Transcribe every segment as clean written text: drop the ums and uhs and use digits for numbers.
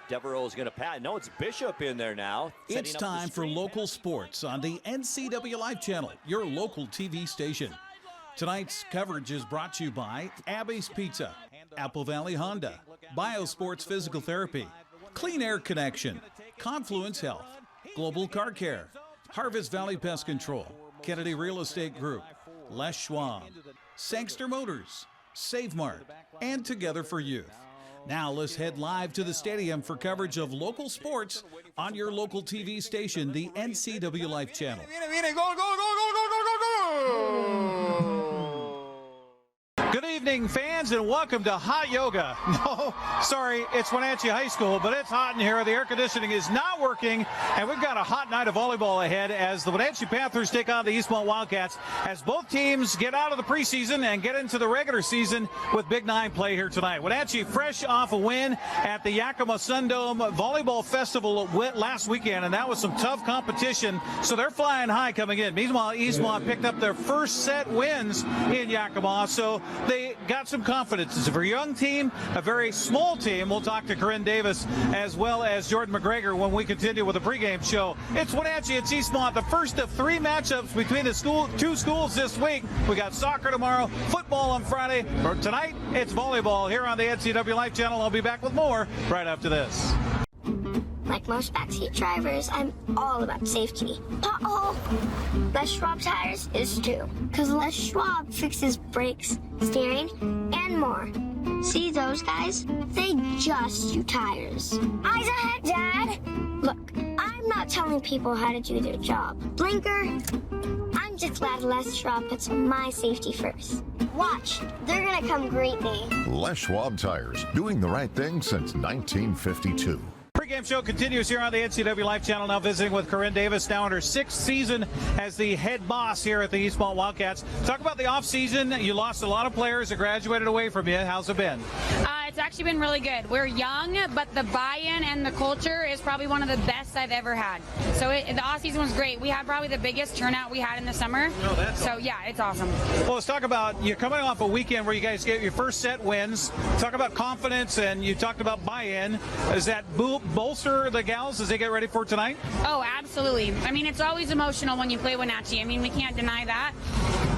Devereaux is going to pass. No, it's Bishop in there now. It's time for local sports on the NCWLIFE Channel, your local TV station. Tonight's coverage is brought to you by Abby's Pizza, Apple Valley Honda, Biosports Physical Therapy, Clean Air Connection, Confluence Health, Global Car Care, Harvest Valley Pest Control, Kennedy Real Estate Group, Les Schwab, Sangster Motors, Save Mart, and Together for Youth. Now let's head live to the stadium for coverage of local sports on your local TV station, the NCWLIFE Channel. Good evening, fans, and welcome to Hot Yoga. No, sorry, it's Wenatchee High School, but it's hot in here. The air conditioning is not working, and we've got a hot night of volleyball ahead as the Wenatchee Panthers take on the Eastmont Wildcats as both teams get out of the preseason and get into the regular season with Big-9 play here tonight. Wenatchee fresh off a win at the Yakima Sundome Volleyball Festival last weekend, and that was some tough competition, so they're flying high coming in. Meanwhile, Eastmont picked up their first set wins in Yakima, so they got some confidence. It's a very young team, a very small team. We'll talk to Corinne Davis as well as Jordan McGregor when we continue with the pregame show. It's Wenatchee, it's Eastmont, the first of three matchups between the two schools this week. We got soccer tomorrow, football on Friday. For tonight, it's volleyball here on the NCWLIFE Channel. I'll be back with more right after this. Like most backseat drivers, I'm all about safety. Uh-oh! Les Schwab Tires is too. Because Les Schwab fixes brakes, steering, and more. See those guys? They just do tires. Eyes ahead, Dad! Look, I'm not telling people how to do their job. Blinker, I'm just glad Les Schwab puts my safety first. Watch, they're gonna come greet me. Les Schwab Tires, doing the right thing since 1952. Pregame show continues here on the NCWLIFE Channel. Now visiting with Corinne Davis, now in her sixth season as the head boss here at the Eastmont Wildcats. Talk about the offseason. You lost a lot of players that graduated away from you. How's it been? It's actually been really good. We're young, but the buy-in and the culture is probably one of the best I've ever had. So the off-season was great. We had probably the biggest turnout we had in the summer. So yeah, it's awesome. Well, let's talk about, you're coming off a weekend where you guys get your first set wins. Talk about confidence, and you talked about buy-in. Does that bolster the gals as they get ready for tonight? Oh, absolutely. I mean, it's always emotional when you play Wenatchee. I mean, we can't deny that.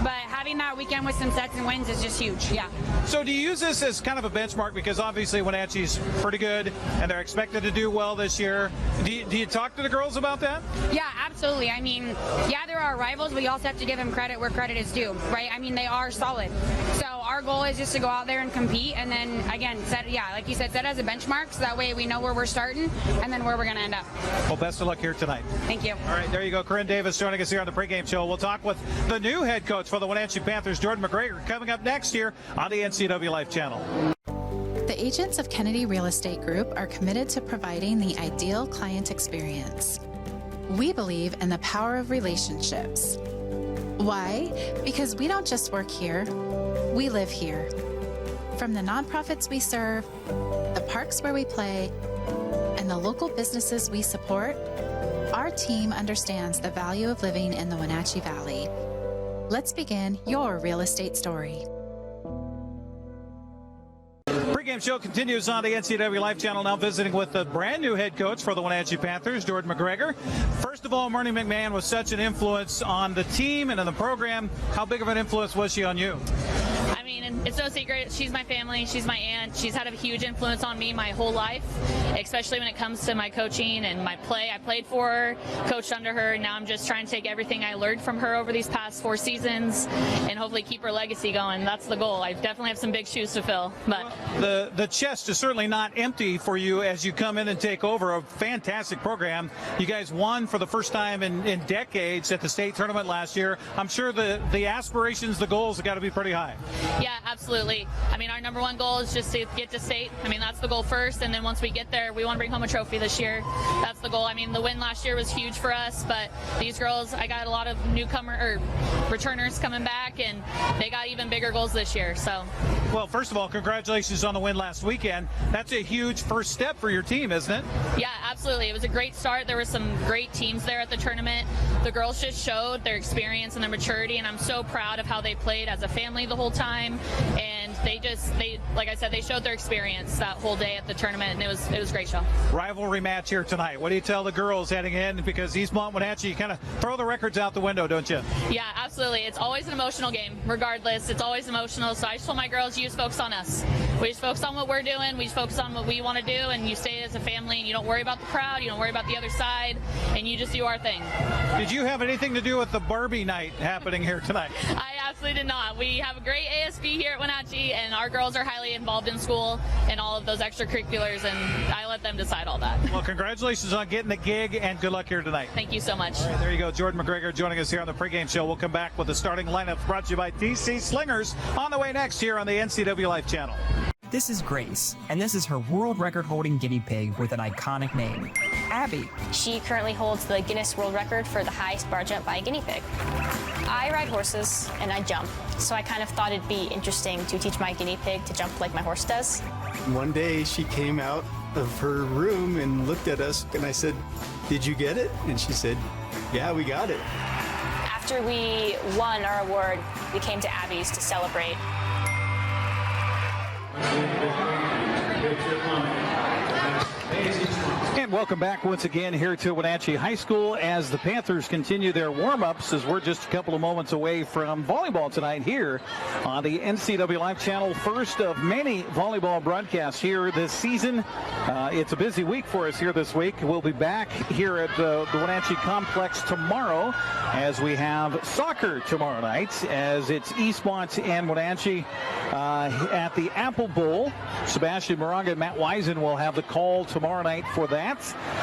But having that weekend with some sets and wins is just huge, yeah. So do you use this as kind of a benchmark? Because obviously Wenatchee's pretty good, and they're expected to do well this year. Do you talk to the girls about that? Yeah, absolutely. I mean, yeah, there are rivals, but you also have to give them credit where credit is due, right? I mean, they are solid. So our goal is just to go out there and compete, and then, again, like you said, set as a benchmark, so that way we know where we're starting and then where we're going to end up. Well, best of luck here tonight. Thank you. All right, there you go. Corinne Davis joining us here on the pregame show. We'll talk with the new head coach for the Wenatchee Panthers, Jordan McGregor, coming up next here on the NCWLIFE Channel. The agents of Kennedy Real Estate Group are committed to providing the ideal client experience. We believe in the power of relationships. Why? Because we don't just work here, we live here. From the nonprofits we serve, the parks where we play, and the local businesses we support, our team understands the value of living in the Wenatchee Valley. Let's begin your real estate story. Pregame show continues on the NCWLIFE Channel, now visiting with the brand new head coach for the Wenatchee Panthers, Jordan McGregor. First of all, Marnie McMahon was such an influence on the team and on the program. How big of an influence was she on you? I mean, it's no secret. She's my family. She's my aunt. She's had a huge influence on me my whole life, especially when it comes to my coaching and my play. I played for her, coached under her, and now I'm just trying to take everything I learned from her over these past 4 seasons and hopefully keep her legacy going. That's the goal. I definitely have some big shoes to fill. But the chest is certainly not empty for you as you come in and take over a fantastic program. You guys won for the first time in decades at the state tournament last year. I'm sure the aspirations, the goals have got to be pretty high. Yeah, absolutely. I mean, our number one goal is just to get to state. I mean, that's the goal first, and then once we get there, we want to bring home a trophy this year. That's the goal. I mean, the win last year was huge for us, but these girls, I got a lot of returners coming back, and they got even bigger goals this year. So Well, first of all, congratulations on the win last weekend. That's a huge first step for your team, isn't it? Yeah, absolutely. It was a great start. There were some great teams there at the tournament. The girls just showed their experience and their maturity, and I'm so proud of how they played as a family the whole time. And they like I said, they showed their experience that whole day at the tournament, and it was a great show. Rivalry match here tonight. What do you tell the girls heading in? Because Eastmont, Wenatchee, you kind of throw the records out the window, don't you? Yeah, absolutely. It's always an emotional game, regardless. It's always emotional. So I just told my girls, you just focus on us. We just focus on what we're doing. We just focus on what we want to do, and you stay as a family, and you don't worry about the crowd. You don't worry about the other side, and you just do our thing. Did you have anything to do with the Barbie night happening here tonight? I absolutely did not. We have a great ASB here at Wenatchee, and our girls are highly involved in school and all of those extracurriculars, and I let them decide all that. Well, congratulations on getting the gig, and good luck here tonight. Thank you so much. All right, there you go. Jordan McGregor joining us here on the pregame show. We'll come back with the starting lineup brought to you by TC Slingers on the way next here on the NCWLIFE Channel. This is Grace, and this is her world record-holding guinea pig with an iconic name, Abby. She currently holds the Guinness World Record for the highest bar jump by a guinea pig. I ride horses and I jump, so I kind of thought it'd be interesting to teach my guinea pig to jump like my horse does. One day she came out of her room and looked at us, and I said, "Did you get it?" And she said, "Yeah, we got it." After we won our award, we came to Abby's to celebrate. And welcome back once again here to Wenatchee High School as the Panthers continue their warm-ups, as we're just a couple of moments away from volleyball tonight here on the NCWLIFE Channel. First of many volleyball broadcasts here this season. It's a busy week for us here this week. We'll be back here at the Wenatchee Complex tomorrow as we have soccer tomorrow night, as it's Eastmont and Wenatchee at the Apple Bowl. Sebastian Moraga and Matt Wiesen will have the call tomorrow night for that,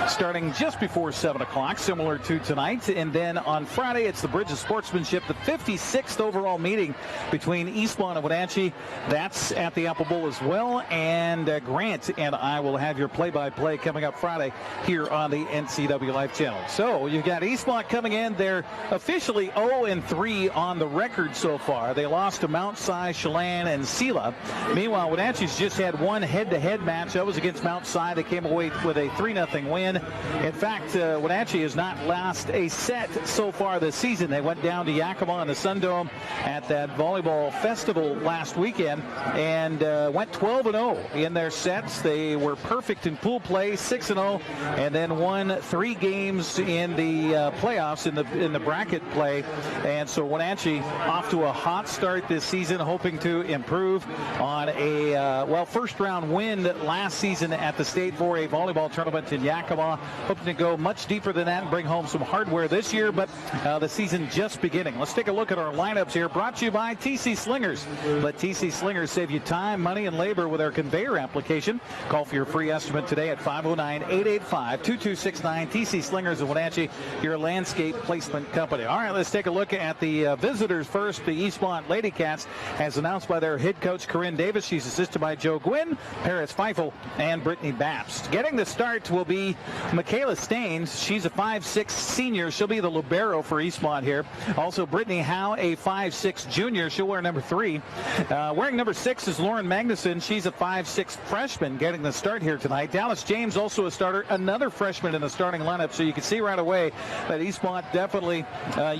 starting just before 7 o'clock, similar to tonight. And then on Friday, it's the Bridge of Sportsmanship, the 56th overall meeting between Eastmont and Wenatchee. That's at the Apple Bowl as well. And Grant and I will have your play-by-play coming up Friday here on the NCWLIFE Channel. So you've got Eastmont coming in. They're officially 0-3 on the record so far. They lost to Mount Si, Chelan, and Sela. Meanwhile, Wenatchee's just had one head-to-head match. That was against Mount Si. They came away with a 3-0 win. In fact, Wenatchee has not lost a set so far this season. They went down to Yakima in the Sun Dome at that volleyball festival last weekend and went 12-0 in their sets. They were perfect in pool play, 6-0, and then won 3 games in the playoffs in the bracket play. And so Wenatchee off to a hot start this season, hoping to improve on a first round win last season at the State 4A volleyball tournament in Yakima. Hoping to go much deeper than that and bring home some hardware this year, but the season just beginning. Let's take a look at our lineups here, brought to you by TC Slingers. Let TC Slingers save you time, money, and labor with our conveyor application. Call for your free estimate today at 509-885-2269. TC Slingers of Wenatchee, your landscape placement company. All right, let's take a look at the visitors first. The Eastmont Lady Cats, as announced by their head coach, Corinne Davis. She's assisted by Joe Gwynn, Paris Feifel, and Brittany Babst. Getting the start will be Michaela Staines. She's a 5'6 senior. She'll be the libero for Eastmont here. Also, Brittany Howe, a 5'6 junior. She'll wear number 3. Wearing number 6 is Lauren Magnuson. She's a 5'6 freshman getting the start here tonight. Dallas James, also a starter, another freshman in the starting lineup. So you can see right away that Eastmont definitely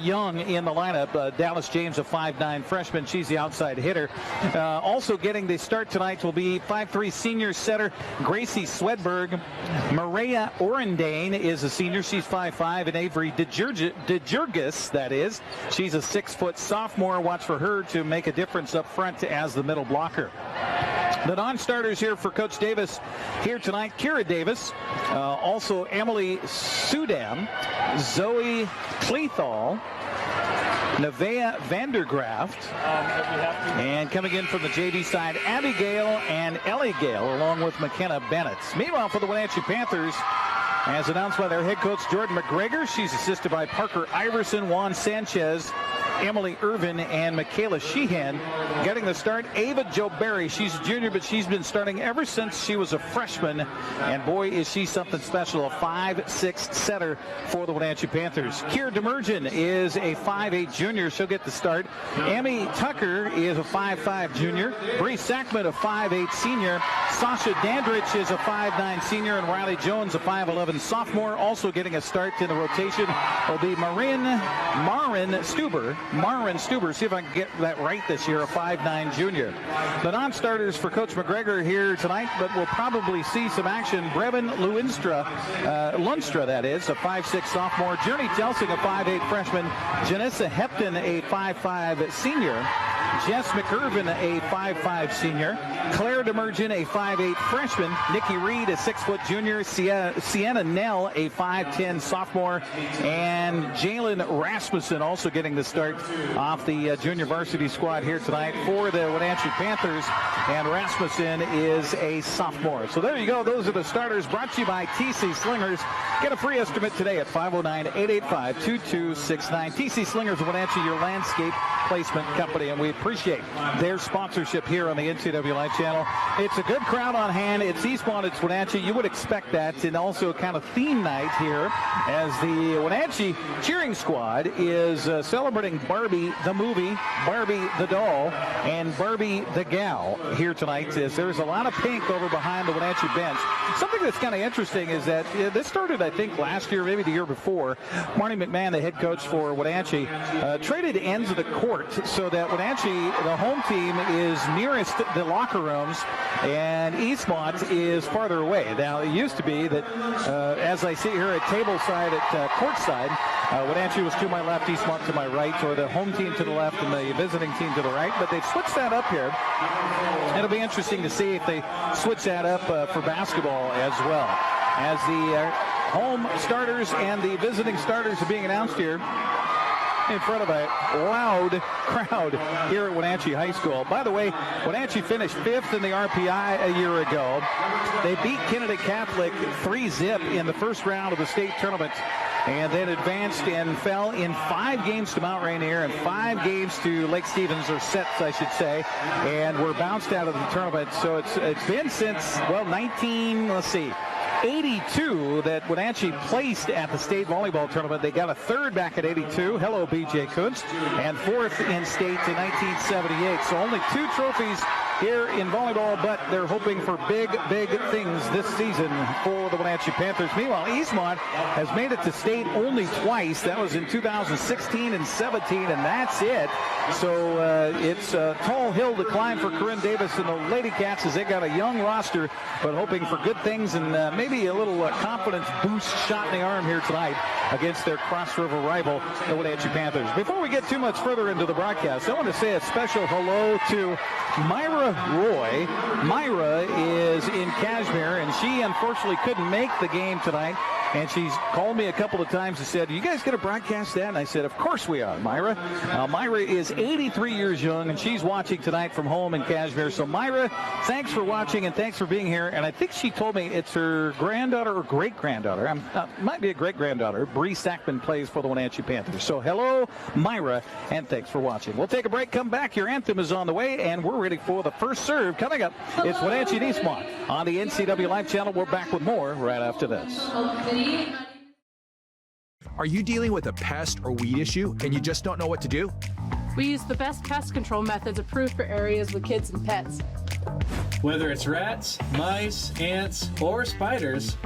young in the lineup. Dallas James, a 5'9 freshman. She's the outside hitter. Also getting the start tonight will be 5'3 senior setter Gracie Swedberg. Maria Orendane is a senior. She's 5'5, and Avery DeJurgis, that is. She's a 6-foot sophomore. Watch for her to make a difference up front as the middle blocker. The non-starters here for Coach Davis here tonight: Kira Davis, also Emily Sudam, Zoe Clethal, Nevaeh Vandergraft, and coming in from the JV side, Abigail and Ellie Gale, along with McKenna Bennett. Meanwhile, for the Wenatchee Panthers, as announced by their head coach, Jordan McGregor, she's assisted by Parker Iverson, Juan Sanchez, Emily Irvin and Michaela Sheehan getting the start. Ava Jo Berry, she's a junior, but she's been starting ever since she was a freshman. And boy, is she something special. A 5'6" setter for the Wenatchee Panthers. Kiera Demergen is a 5'8" junior. She'll get the start. Amy Tucker is a 5'5" junior. Bree Sackman, a 5'8" senior. Sasha Dandrich is a 5'9" senior. And Riley Jones, a 5'11" sophomore. Also getting a start in the rotation will be Marin Stuber. See if I can get that right this year, a 5'9" junior. The non-starters for Coach McGregor here tonight, but we'll probably see some action. Brevin Lunstra, that is, a 5'6" sophomore. Journey Telsing, a 5'8" freshman. Janessa Hepton, a 5'5" senior. Jess McIrvin, a 5'5" senior. Claire Demergen, a 5'8" freshman. Nikki Reed, a 6-foot junior. Sienna Nell, a 5'10" sophomore. And Jalen Rasmussen also getting the start off the junior varsity squad here tonight for the Wenatchee Panthers. And Rasmussen is a sophomore. So there you go. Those are the starters brought to you by TC Slingers. Get a free estimate today at 509-885-2269. TC Slingers of Wenatchee, your landscape placement company, and we appreciate their sponsorship here on the NCWLIFE Channel. It's a good crowd on hand. It's Eastmont, it's Wenatchee. You would expect that, and also kind of theme night here as the Wenatchee cheering squad is celebrating Barbie the movie, Barbie the doll, and Barbie the gal here tonight. As there's a lot of pink over behind the Wenatchee bench. Something that's kind of interesting is that this started, I think, last year, maybe the year before. Marty McMahon, the head coach for Wenatchee, traded ends of the court so that Wenatchee, the home team, is nearest the locker rooms and Eastmont is farther away. Now, it used to be that as I sit here at tableside at courtside, Wenatchee was to my left, Eastmont to my right, or the home team to the left and the visiting team to the right, but they've switched that up here. It'll be interesting to see if they switch that up for basketball as well. As the home starters and the visiting starters are being announced here in front of a loud crowd here at Wenatchee High School. By the way, Wenatchee finished 5th in the RPI a year ago. They beat Kennedy Catholic 3-0 in the first round of the state tournament, and then advanced and fell in 5 games to Mount Rainier and 5 games to Lake Stevens, or sets, I should say, and were bounced out of the tournament. So it's been since, well, 82 that Wenatchee placed at the state volleyball tournament. They got a 3rd back at 82. Hello, B.J. Kuntz. And 4th in state in 1978. So only 2 trophies here in volleyball, but they're hoping for big, big things this season for the Wenatchee Panthers. Meanwhile, Eastmont has made it to state only twice. That was in 2016 and 17, and that's it. So it's a tall hill to climb for Corinne Davis and the Lady Cats as they got a young roster, but hoping for good things and maybe a little confidence boost shot in the arm here tonight against their Cross River rival, the Wenatchee Panthers. Before we get too much further into the broadcast, I want to say a special hello to Myra Roy. Myra is in Kashmir, and she unfortunately couldn't make the game tonight. And she's called me a couple of times and said, "You guys going to broadcast that?" And I said, "Of course we are, Myra." Myra is 83 years young, and she's watching tonight from home in Kashmir. So, Myra, thanks for watching, and thanks for being here. And I think she told me it's her granddaughter or great-granddaughter. Might be a great-granddaughter. Bree Sackman plays for the Wenatchee Panthers. So, hello, Myra, and thanks for watching. We'll take a break, come back. Your anthem is on the way, and we're ready for the first serve. Coming up, it's Wenatchee and Eastmont on the NCWLIFE Channel. We're back with more right after this. Are you dealing with a pest or weed issue and you just don't know what to do? We use the best pest control methods approved for areas with kids and pets. Whether it's rats, mice, ants, or spiders,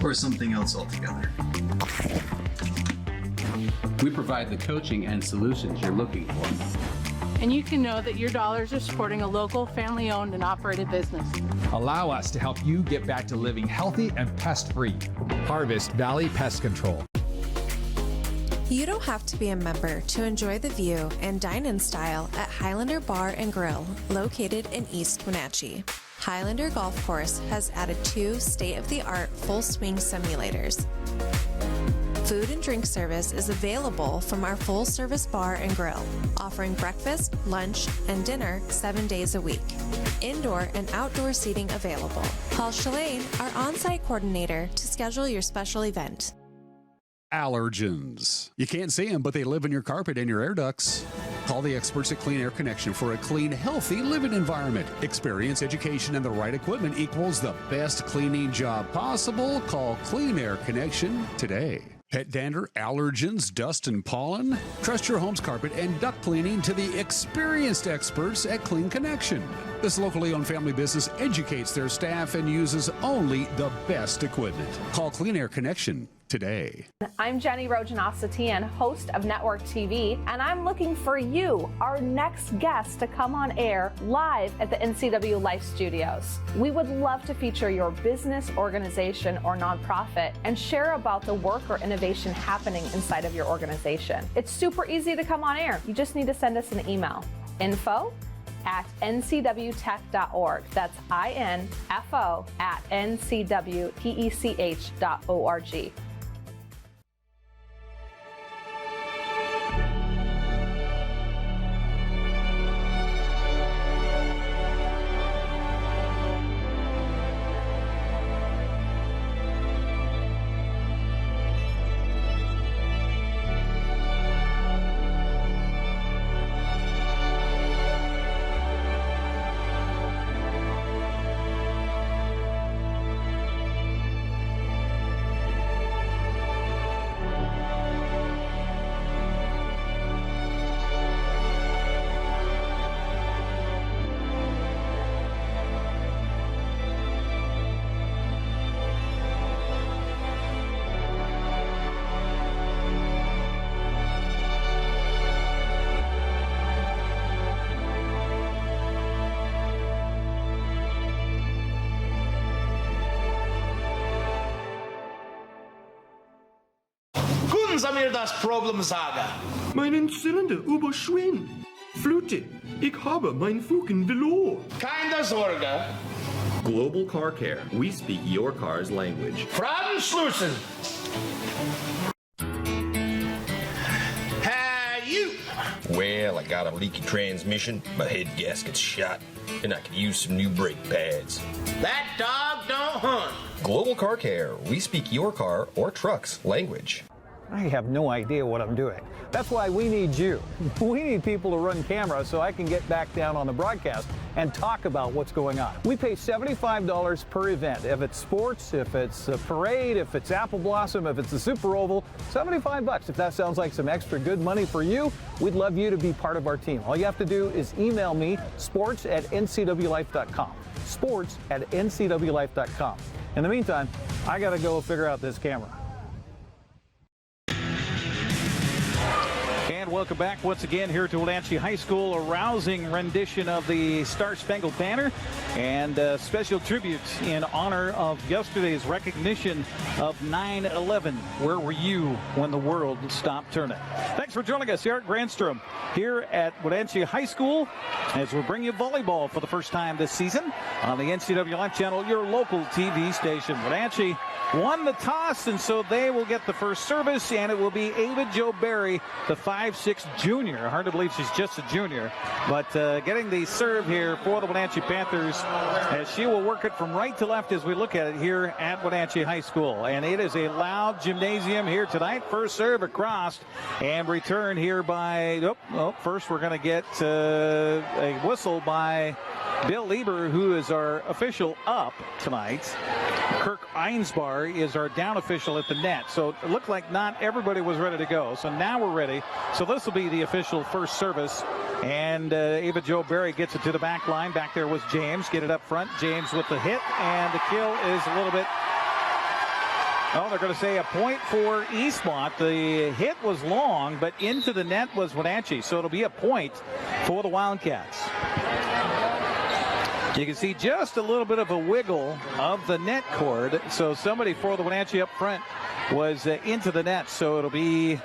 or something else altogether, we provide the coaching and solutions you're looking for. And you can know that your dollars are supporting a local, family-owned and operated business. Allow us to help you get back to living healthy and pest-free. Harvest Valley Pest Control. You don't have to be a member to enjoy the view and dine in style at Highlander Bar and Grill, located in East Wenatchee. Highlander Golf Course has added 2 state-of-the-art full-swing simulators. Food and drink service is available from our full-service bar and grill, offering breakfast, lunch, and dinner 7 days a week. Indoor and outdoor seating available. Call Shalane, our on-site coordinator, to schedule your special event. allergens. You can't see them, but they live in your carpet and your air ducts. Call the experts at Clean Air Connection for a clean, healthy living environment. Experience, education, and the right equipment equals the best cleaning job possible. Call Clean Air Connection today. Pet dander, allergens, dust, and pollen? Trust your home's carpet and duct cleaning to the experienced experts at Clean Connection. This locally owned family business educates their staff and uses only the best equipment. Call Clean Air Connection today. I'm Jenny Rojanowski, host of Network TV, and I'm looking for you, our next guest, to come on air live at the NCWLIFE studios. We would love to feature your business, organization, or nonprofit and share about the work or innovation happening inside of your organization. It's super easy to come on air. You just need to send us an email. info@ncwtech.org. That's info@ncwtech.org. Sie mir das Problem sagen? Meinen Zylinder überschwemmt. Flute, ich habe mein Fugen verloren. Keine Sorge. Global Car Care. We speak your car's language. Fragenschlüssel. Hey, you. Well, I got a leaky transmission, my head gasket's shot, and I could use some new brake pads. That dog don't hunt. Global Car Care. We speak your car or truck's language. I have no idea what I'm doing. That's why we need you. We need people to run cameras so I can get back down on the broadcast and talk about what's going on. We pay $75 per event. If it's sports, if it's a parade, if it's Apple Blossom, if it's the Super Oval, $75. If that sounds like some extra good money for you, we'd love you to be part of our team. All you have to do is email me, sports@ncwlife.com. sports@ncwlife.com. In the meantime, I got to go figure out this camera. And welcome back once again here to Wenatchee High School. A rousing rendition of the Star-Spangled Banner and a special tribute in honor of yesterday's recognition of 9/11. Where were you when the world stopped turning? Thanks for joining us here at Granstrom, here at Wenatchee High School, as we bring you volleyball for the first time this season on the NCWLIFE Channel, your local TV station. Wenatchee won the toss, and so they will get the first service, and it will be Ava Jo Berry, the 5'6" junior. Hard to believe she's just a junior, but getting the serve here for the Wenatchee Panthers, as she will work it from right to left as we look at it here at Wenatchee High School. And it is a loud gymnasium here tonight. First serve across and return here by, first we're going to get a whistle by Bill Lieber, who is our official up tonight. Kirk Einsbar is our down official at the net. So it looked like not everybody was ready to go. So now we're ready. So this will be the official first service. And Ava Jo Berry gets it to the back line. Back there was James. Get it up front. James with the hit. And the kill is a little bit... Oh, they're going to say a point for Eastmont. The hit was long, but into the net was Wenatchee. So it'll be a point for the Wildcats. You can see just a little bit of a wiggle of the net cord. So somebody for the Wenatchee up front was into the net. So it'll be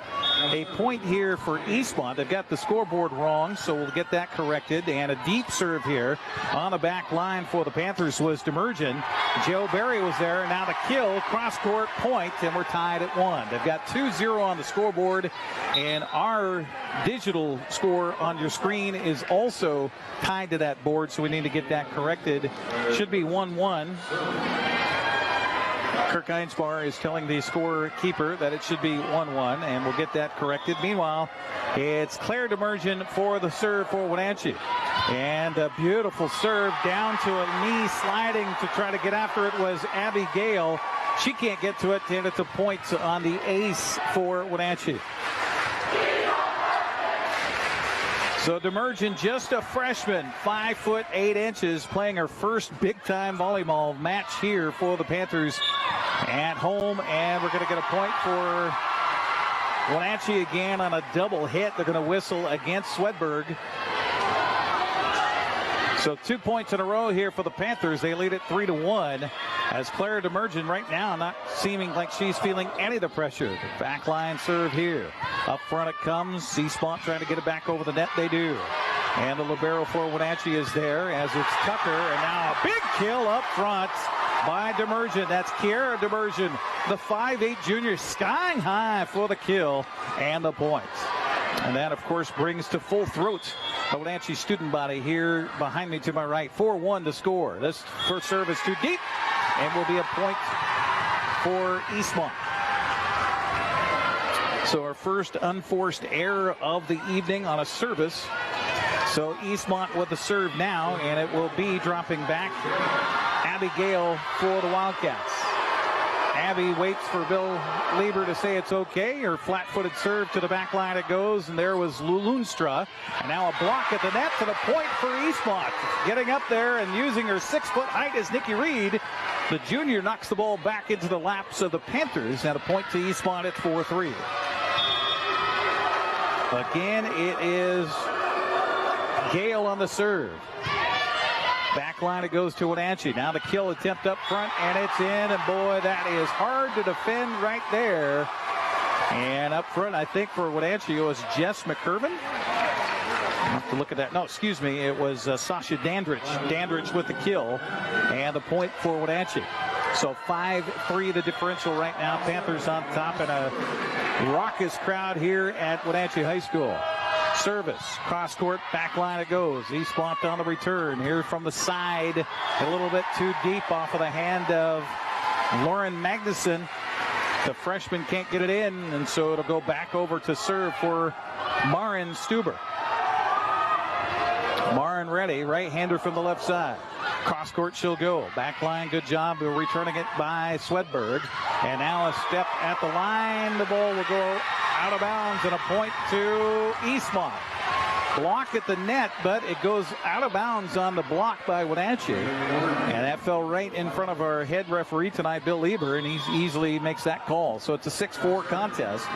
a point here for Eastmont. They've got the scoreboard wrong, so we'll get that corrected. And a deep serve here on the back line for the Panthers was Demergen. Jo Berry was there. Now the kill, cross-court point, and we're tied at 1. They've got 2-0 on the scoreboard, and our digital score on your screen is also tied to that board, so we need to get that corrected. Should be 1-1. Kirk Einsbar is telling the scorekeeper that it should be 1-1, and we'll get that corrected. Meanwhile, it's Claire Demergen for the serve for Wenatchee. And a beautiful serve down to a knee, sliding to try to get after it was Abby Gale. She can't get to it, and it's a point on the ace for Wenatchee. So Demergen, just a freshman, 5'8", playing her first big-time volleyball match here for the Panthers at home. And we're going to get a point for Wenatchee again on a double hit. They're going to whistle against Swedberg. So 2 points in a row here for the Panthers. They lead it 3-1 as Claire Demergen right now not seeming like she's feeling any of the pressure. The back line serve here. Up front it comes. Eastmont trying to get it back over the net. They do. And the libero for Wenatchee is there as it's Tucker. And now a big kill up front by Demergen. That's Kiara Demergen, the 5'8" junior, skying high for the kill and the points. And that, of course, brings to full throat the Wenatchee student body here behind me to my right. 4-1 to score. This first serve is too deep and will be a point for Eastmont. So our first unforced error of the evening on a service. So Eastmont with the serve now, and it will be dropping back. Abigail for the Wildcats. Abby waits for Bill Lieber to say it's okay. Her flat-footed serve to the back line it goes, and there was Lulunstra. And now a block at the net to the point for Eastmont. Getting up there and using her 6-foot height is Nikki Reed. The junior knocks the ball back into the laps of the Panthers, and a point to Eastmont at 4-3. Again, it is Gale on the serve. Back line it goes to Wenatchee. Now the kill attempt up front, and it's in. And boy, that is hard to defend right there. And up front, I think for Wenatchee, it was Jess McCurvin. I'll have to look at that. No, excuse me. It was Sasha Dandridge. Dandridge with the kill and the point for Wenatchee. So 5-3 the differential right now. Panthers on top, and a raucous crowd here at Wenatchee High School. Service, cross court, back line it goes. Eastmont on the return here from the side. A little bit too deep off of the hand of Lauren Magnuson. The freshman can't get it in, and so it'll go back over to serve for Maren Stuber. Maren ready, right-hander from the left side. Cross court she'll go. Back line, good job. We're returning it by Swedberg. And now a step at the line. The ball will go out of bounds, and a point to Eastmont. Block at the net, but it goes out of bounds on the block by Wenatchee. And that fell right in front of our head referee tonight, Bill Lieber, and he easily makes that call. So it's a 6-4 contest.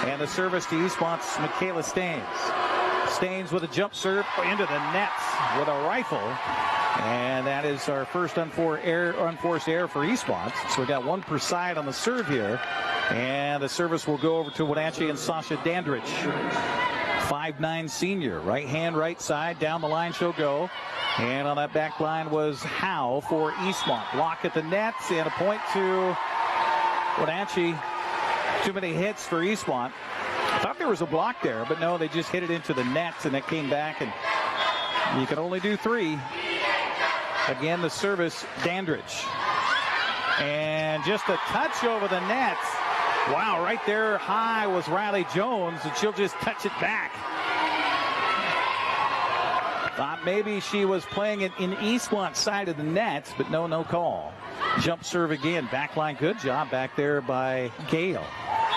And the service to Eastmont's Michaela Staines. Staines with a jump serve into the nets with a rifle. And that is our first unforced error for Eastmont. So we got one per side on the serve here. And the service will go over to Wenatchee and Sasha Dandridge. 5'9" senior. Right hand, right side. Down the line she'll go. And on that back line was Howe for Eastmont. Block at the nets and a point to Wenatchee. Too many hits for Eastmont. I thought there was a block there, but no, they just hit it into the nets, and it came back, and you can only do 3. Again, the service, Dandridge. And just a touch over the nets. Wow, right there high was Riley Jones, and she'll just touch it back. Thought maybe she was playing it in Eastmont's side of the net, but no call. Jump serve again. Backline, good job back there by Gale.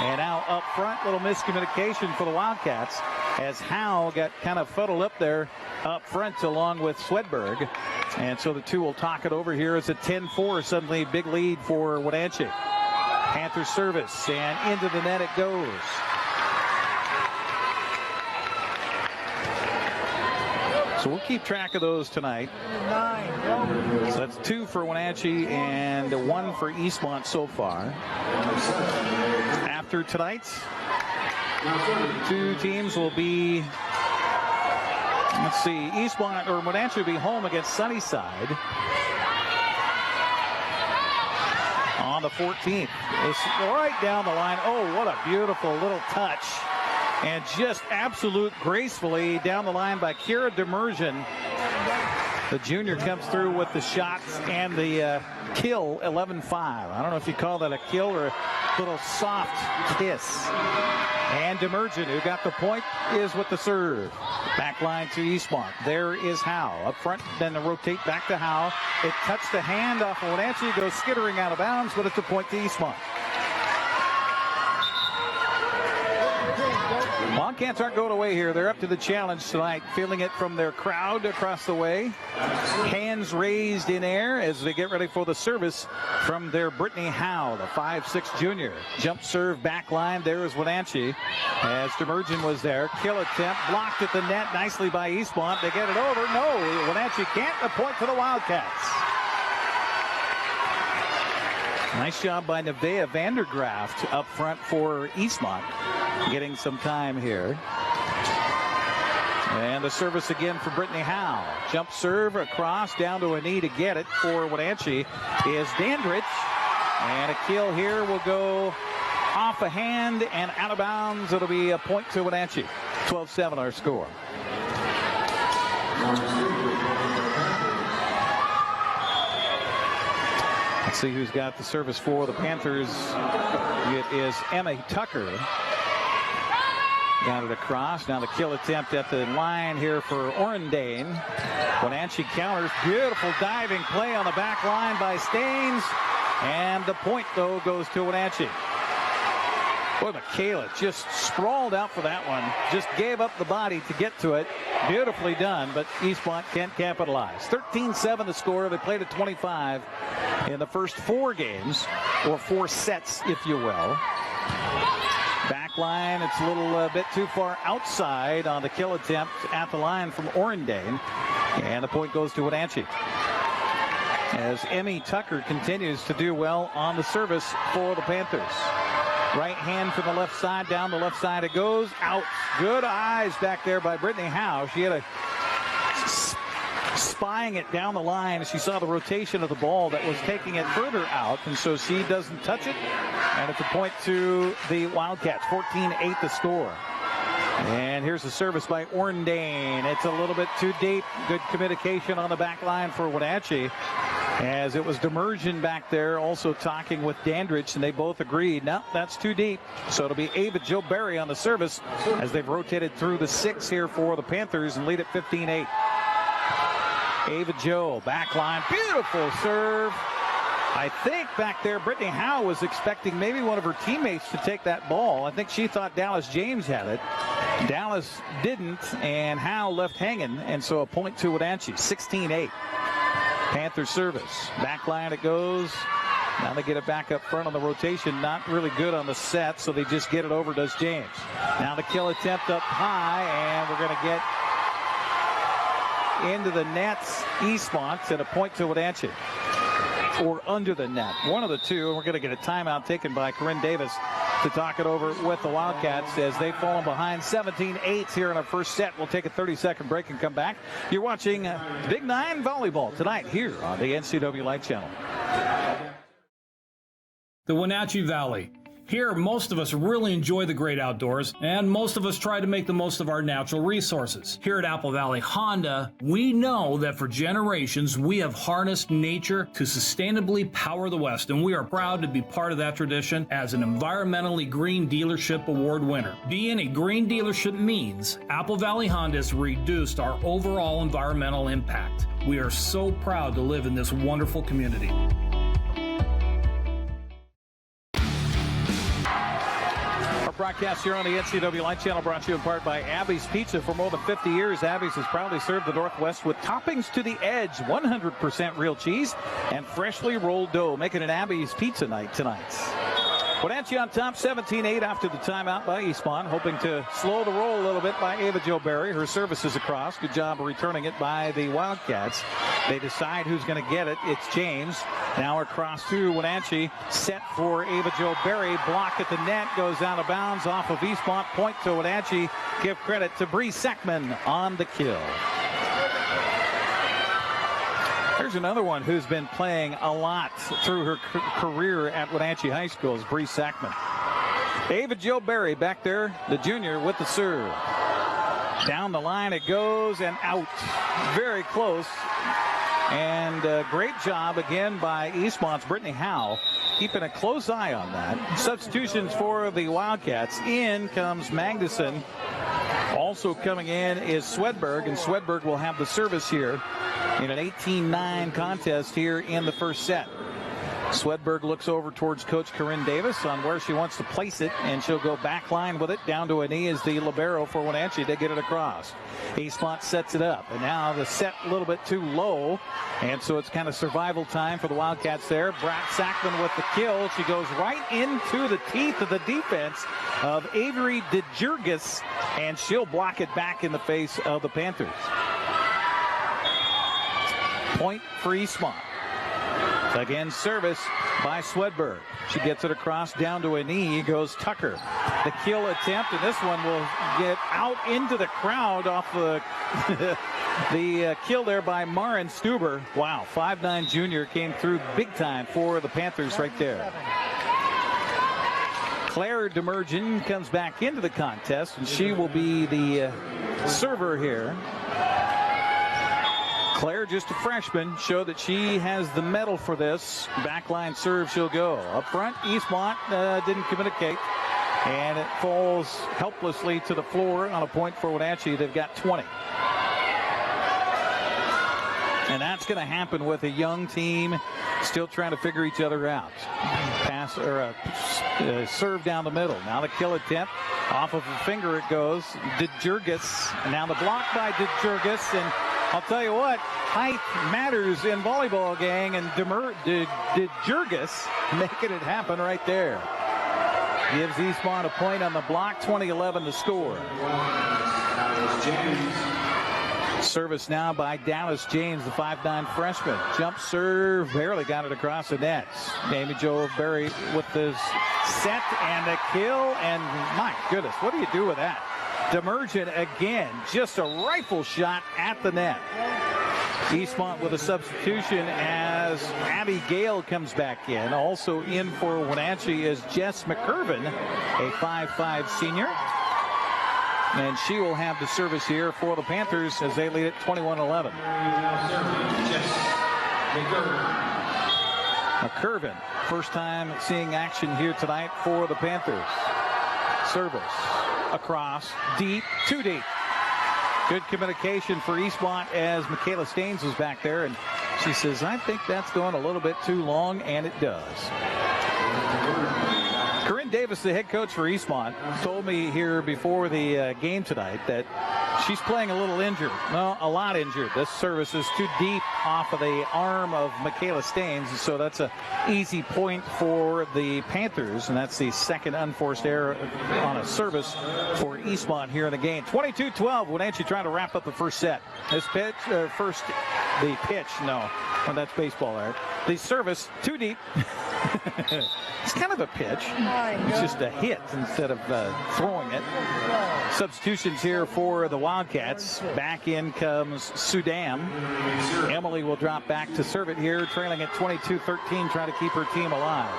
And now up front, little miscommunication for the Wildcats as Howe got kind of fuddled up there up front along with Swedberg. And so the two will talk it over here. It's a 10-4, suddenly big lead for Wenatchee. Panthers service, and into the net it goes. So we'll keep track of those tonight. So that's 2 for Wenatchee and 1 for Eastmont so far. After tonight, 2 teams will be, let's see, Eastmont or Wenatchee will be home against Sunnyside on the 14th. It's right down the line. Oh, what a beautiful little touch. And just absolute gracefully down the line by Kira Demergen. The junior comes through with the shots and the kill, 11-5. I don't know if you call that a kill or a little soft kiss. And Demergen, who got the point, is with the serve. Back line to Eastmont. There is Howe. Up front, then to rotate back to Howe. It touched the hand off of Wenatchee, goes skittering out of bounds, but it's a point to Eastmont. Wildcats aren't going away here. They're up to the challenge tonight, feeling it from their crowd across the way. Hands raised in air as they get ready for the service from their Brittany Howe, the 5'6" junior. Jump serve back line. There is Wenatchee as Demergen was there. Kill attempt blocked at the net nicely by Eastmont. They get it over. No, Wenatchee can't. A point to the Wildcats. Nice job by Nevaeh Vandergraft up front for Eastmont, getting some time here. And the service again for Brittany Howe. Jump serve across down to a knee to get it for Wenatchee is Dandridge. And a kill here will go off a hand and out of bounds. It'll be a point to Wenatchee. 12-7 our score. Let's see who's got the service for the Panthers. It is Emma Tucker. Got it across. Now the kill attempt at the line here for Orendane. Wenatchee counters. Beautiful diving play on the back line by Staines. And the point, though, goes to Wenatchee. Boy, Michaela just sprawled out for that one. Just gave up the body to get to it. Beautifully done, but Eastmont can't capitalize. 13-7 the score. They played at 25 in the first 4 games, or 4 sets, if you will. Back line, it's a little bit too far outside on the kill attempt at the line from Orendane. And the point goes to Wenatchee, as Emmy Tucker continues to do well on the service for the Panthers. Right hand from the left side, down the left side it goes, out. Good eyes back there by Brittany Howe. She had a spying it down the line. She saw the rotation of the ball that was taking it further out, and so she doesn't touch it. And it's a point to the Wildcats. 14-8 the score. And here's the service by Orendane. It's a little bit too deep. Good communication on the back line for Wenatchee, as it was Demergen back there also talking with Dandridge, and they both agreed, no, that's too deep. So it'll be Ava Jo Berry on the service as they've rotated through the 6 here for the Panthers and lead at 15-8. Ava Jo, back line, beautiful serve. I think back there, Brittany Howe was expecting maybe one of her teammates to take that ball. I think she thought Dallas James had it. Dallas didn't, and Howe left hanging, and so a point to Wenatchee, 16-8. Panthers service. Back line it goes. Now they get it back up front on the rotation. Not really good on the set, so they just get it over, does James. Now the kill attempt up high, and we're going to get into the nets, Eastmont, and a point to Wenatchee. Or under the net. One of the two, and we're going to get a timeout taken by Corinne Davis to talk it over with the Wildcats as they've fallen behind 17-8 here in our first set. We'll take a 30-second break and come back. You're watching Big-9 Volleyball tonight here on the NCWLIFE Channel. The Wenatchee Valley. Here, most of us really enjoy the great outdoors, and most of us try to make the most of our natural resources. Here at Apple Valley Honda, we know that for generations, we have harnessed nature to sustainably power the West, and we are proud to be part of that tradition as an environmentally green dealership award winner. Being a green dealership means Apple Valley Honda has reduced our overall environmental impact. We are so proud to live in this wonderful community. Broadcast here on the NCWLIFE Channel, brought to you in part by Abby's Pizza. For more than 50 years, Abby's has proudly served the Northwest with toppings to the edge, 100% real cheese, and freshly rolled dough, making it Abby's Pizza night tonight. Wenatchee on top, 17-8 after the timeout by Eastmont, hoping to slow the roll a little bit by Ava Jo Berry. Her service is across. Good job returning it by the Wildcats. They decide who's going to get it. It's James. Now across to Wenatchee. Set for Ava Jo Berry. Block at the net. Goes out of bounds off of Eastmont. Point to Wenatchee. Give credit to Bree Sackman on the kill. Here's another one who's been playing a lot through her career at Wenatchee High School is Bree Sackman. Ava Jo Berry back there, the junior with the serve. Down the line it goes and out. Very close. And great job again by Eastmont's Brittany Howe, keeping a close eye on that. Substitutions for the Wildcats. In comes Magnuson. Also coming in is Swedberg, and Swedberg will have the service here in an 18-9 contest here in the first set. Swedberg looks over towards Coach Corinne Davis on where she wants to place it, and she'll go back line with it. Down to a knee is the libero for Wenatchee to get it across. Eastmont sets it up, and now the set a little bit too low, and so it's kind of survival time for the Wildcats there. Brat Sackman with the kill. She goes right into the teeth of the defense of Avery DeJurgis, and she'll block it back in the face of the Panthers. Point for Eastmont. Again, service by Swedberg. She gets it across down to a knee. Goes Tucker. The kill attempt, and this one will get out into the crowd off the the kill there by Maren Stuber. Wow, 5'9" junior came through big time for the Panthers right there. Claire Demergen comes back into the contest, and she will be the server here. Claire, just a freshman, showed that she has the medal for this. Backline serve, she'll go. Up front, Eastmont didn't communicate, and it falls helplessly to the floor on a point for Wenatchee. They've got 20. And that's going to happen with a young team still trying to figure each other out. Pass or serve down the middle. Now the kill attempt. Off of the finger it goes. DeJurgis. And now the block by DeJurgis. And I'll tell you what, height matters in volleyball, gang, and DeJurgis making it happen right there. Gives Eastmont a point on the block, 20-11 to score. Service now by Dallas James, the 5'9" freshman. Jump serve, barely got it across the net. Amy Jo Berry with the set and the kill, and my goodness, what do you do with that? Demergen again, just a rifle shot at the net. Eastmont with a substitution as Abby Gale comes back in. Also in for Wenatchee is Jess McCurvin, a 5'5" senior. And she will have the service here for the Panthers as they lead it 21-11. McCurvin, first time seeing action here tonight for the Panthers. Service across, deep, too deep. Good communication for Eastmont as Michaela Staines was back there, and she says, I think that's going a little bit too long, and it does. Corinne Davis, the head coach for Eastmont, told me here before the game tonight that she's playing a little injured. Well, a lot injured. This service is too deep off of the arm of Michaela Staines, so that's an easy point for the Panthers, and that's the second unforced error on a service for Eastmont here in the game. 22-12, Wenatchee trying to wrap up the first set. This pitch, well, that's baseball there. The service, too deep. It's kind of a pitch. It's just a hit instead of throwing it. Substitutions here for the Wildcats. Back in comes Sudam. Emily will drop back to serve it here, trailing at 22-13, trying to keep her team alive.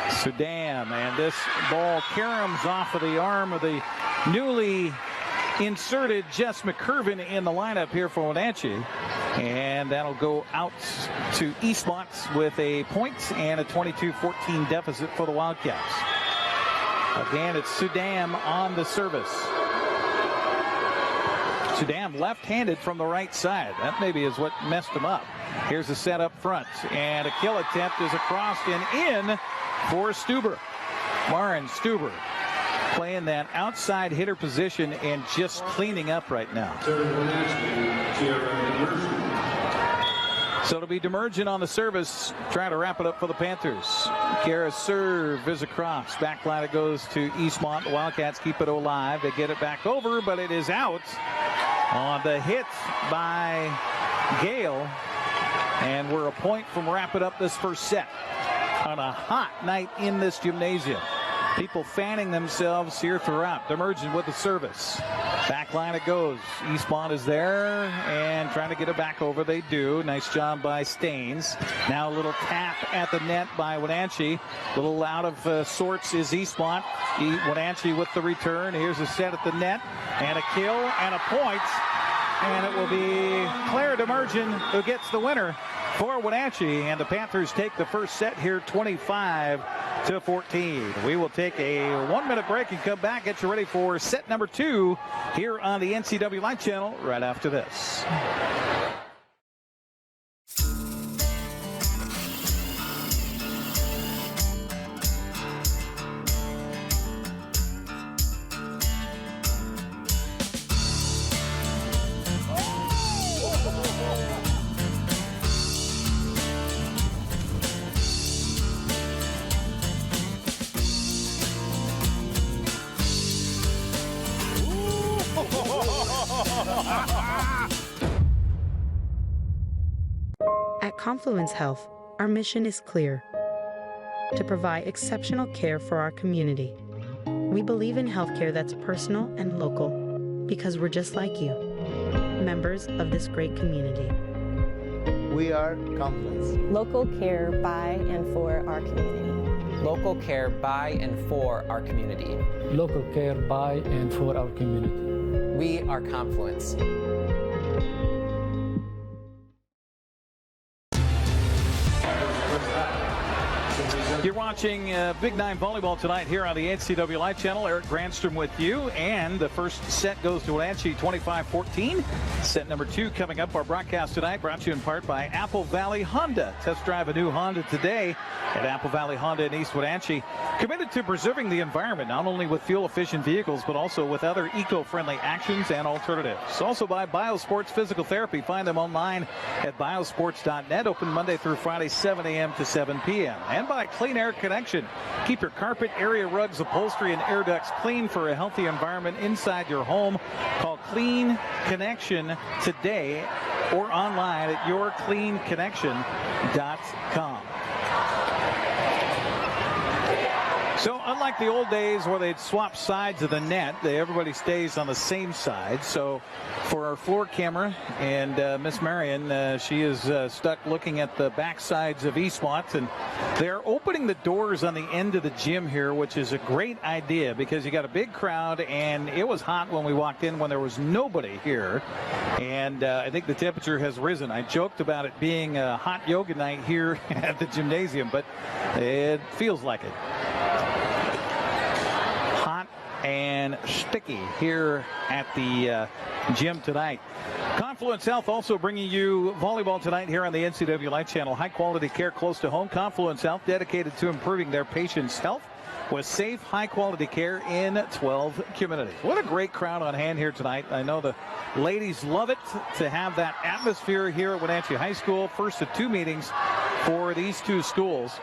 Sudam, and this ball caroms off of the arm of the newly inserted Jess McCurvin in the lineup here for Wenatchee. And that'll go out to Eastmont with a point and a 22-14 deficit for the Wildcats. Again, it's Sudam on the service. Sudam left-handed from the right side. That maybe is what messed him up. Here's the set up front. And a kill attempt is across and in for Stuber. Maren Stuber playing that outside hitter position and just cleaning up right now. So it'll be Demergen on the service, trying to wrap it up for the Panthers. Kara's serve is across. Backline it goes to Eastmont. The Wildcats keep it alive. They get it back over, but it is out on the hit by Gale. And we're a point from wrapping up this first set on a hot night in this gymnasium. People fanning themselves here throughout. Demerjen with the service. Back line it goes. Eastmont is there and trying to get it back over. They do. Nice job by Staines. Now a little tap at the net by Wenatchee. A little out of sorts is Eastmont. Wenatchee with the return. Here's a set at the net and a kill and a point. And it will be Claire Demerjen who gets the winner for Wenatchee. And the Panthers take the first set here 25-14. We will take a 1-minute break and come back. Get you ready for set number 2 here on the NCWLIFE Channel right after this. At Confluence Health, our mission is clear: to provide exceptional care for our community. We believe in healthcare that's personal and local because we're just like you, members of this great community. We are Confluence. Local care by and for our community. Local care by and for our community. Local care by and for our community. We are Confluence. You're watching Big-9 Volleyball tonight here on the NCWLIFE Channel. Eric Granstrom with you, and the first set goes to Wenatchee 25-14. Set number 2 coming up. Our broadcast tonight brought to you in part by Apple Valley Honda. Test drive a new Honda today at Apple Valley Honda in East Wenatchee. Committed to preserving the environment, not only with fuel-efficient vehicles, but also with other eco-friendly actions and alternatives. Also by Biosports Physical Therapy. Find them online at biosports.net. Open Monday through Friday, 7 a.m. to 7 p.m. And by Clean Air Connection. Keep your carpet, area rugs, upholstery, and air ducts clean for a healthy environment inside your home. Call Clean Connection today or online at yourcleanconnection.com. So unlike the old days where they'd swap sides of the net, everybody stays on the same side. So for our floor camera and Miss Marion, she is stuck looking at the back sides of Eastmont, and they're opening the doors on the end of the gym here, which is a great idea because you got a big crowd, and it was hot when we walked in when there was nobody here. And I think the temperature has risen. I joked about it being a hot yoga night here at the gymnasium, but it feels like it. Hot and sticky here at the gym tonight. Confluence Health also bringing you volleyball tonight here on the NCWLIFE Channel. High quality care close to home. Confluence Health dedicated to improving their patients' health with safe, high quality care in 12 communities. What a great crowd on hand here tonight. I know the ladies love it to have that atmosphere here at Wenatchee High School. First of 2 meetings for these 2 schools.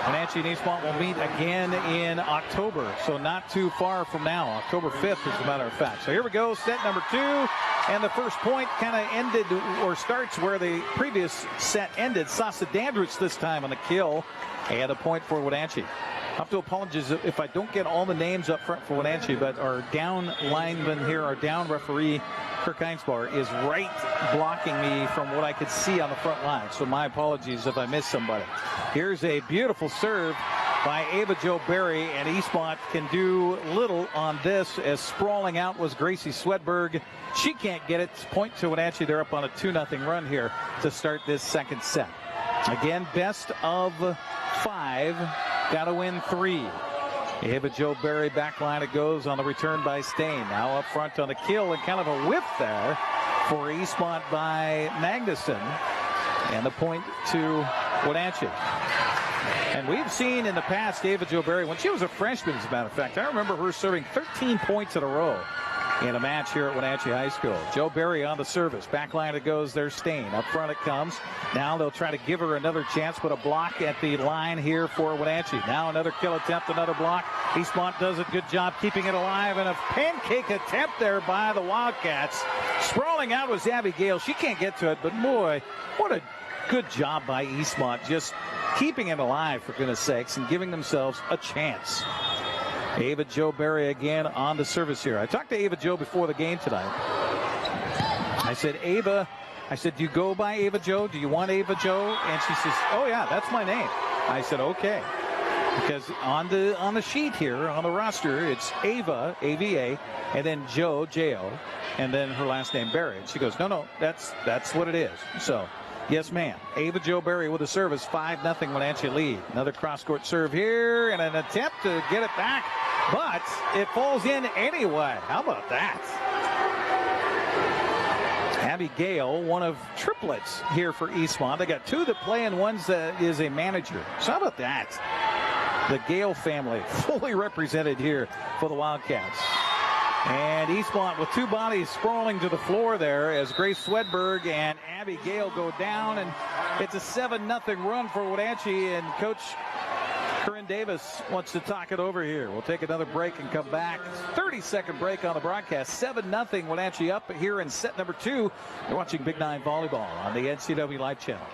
Wenatchee and Eastmont will meet again in October, so not too far from now. October 5th, as a matter of fact. So here we go, set number 2, and the first point kind of ended or starts where the previous set ended. Sasa Dandrich this time on the kill, and a point for Wenatchee. I have to apologize if I don't get all the names up front for Wenatchee, but our down lineman here, our down referee, Kirk Heinsbar, is right blocking me from what I could see on the front line. So my apologies if I missed somebody. Here's a beautiful serve by Ava Jo Berry, and Eastmont can do little on this, as sprawling out was Gracie Swedberg. She can't get it. Point to Wenatchee. They're up on a 2-0 run here to start this second set. Again, best of 5. Got to win 3. Ava Jo Berry, back line it goes on the return by Stain. Now up front on the kill, and kind of a whip there for Eastmont by Magnuson. And the point to Wenatchee. And we've seen in the past Ava Jo Berry, when she was a freshman, as a matter of fact, I remember her serving 13 points in a row in a match here at Wenatchee High School. Jo Berry on the service. Back line it goes. There's Stain. Up front it comes. Now they'll try to give her another chance, but a block at the line here for Wenatchee. Now another kill attempt, another block. Eastmont does a good job keeping it alive, and a pancake attempt there by the Wildcats. Sprawling out was Abby Gale. She can't get to it, but boy, what a good job by Eastmont. Just keeping it alive, for goodness sakes, and giving themselves a chance. Ava Jo Berry again on the service here. I talked to Ava Jo before the game tonight. I said, Ava, do you go by Ava Jo? Do you want Ava Jo? And she says, oh yeah, that's my name. I said, okay. Because on the sheet here, on the roster, it's Ava, A-V-A, and then Jo, J-O, and then her last name, Berry. And she goes, no, that's what it is. So, yes, ma'am. Ava Jo Berry with a service, 5-0 Wenatchee lead. Another cross-court serve here, and an attempt to get it back, but it falls in anyway. How about that? Abby Gale, one of triplets here for Eastmont. They got two that play and one that is a manager. So how about that? The Gale family fully represented here for the Wildcats. And Eastmont with two bodies sprawling to the floor there as Grace Swedberg and Abby Gale go down. And it's a 7-0 run for Wenatchee. And Coach Corinne Davis wants to talk it over here. We'll take another break and come back. 30-second break on the broadcast. 7-0 Wenatchee up here in set number 2. You're watching Big-9 Volleyball on the NCWLIFE Channel.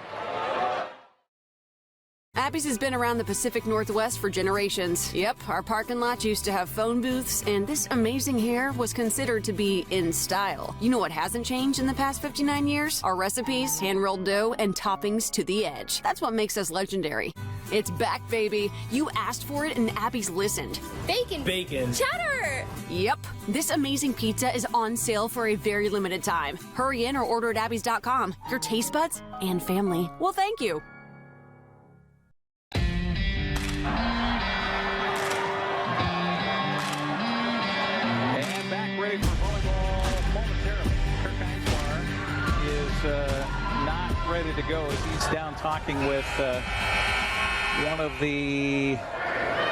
Abby's has been around the Pacific Northwest for generations. Yep, our parking lot used to have phone booths, and this amazing hair was considered to be in style. You know what hasn't changed in the past 59 years? Our recipes, hand-rolled dough, and toppings to the edge. That's what makes us legendary. It's back, baby. You asked for it, and Abby's listened. Bacon. Bacon. Cheddar. Yep, this amazing pizza is on sale for a very limited time. Hurry in or order at abbys.com. Your taste buds and family will thank you. And back ready for volleyball momentarily. Kirk Einsbar is not ready to go as he's down talking with one of the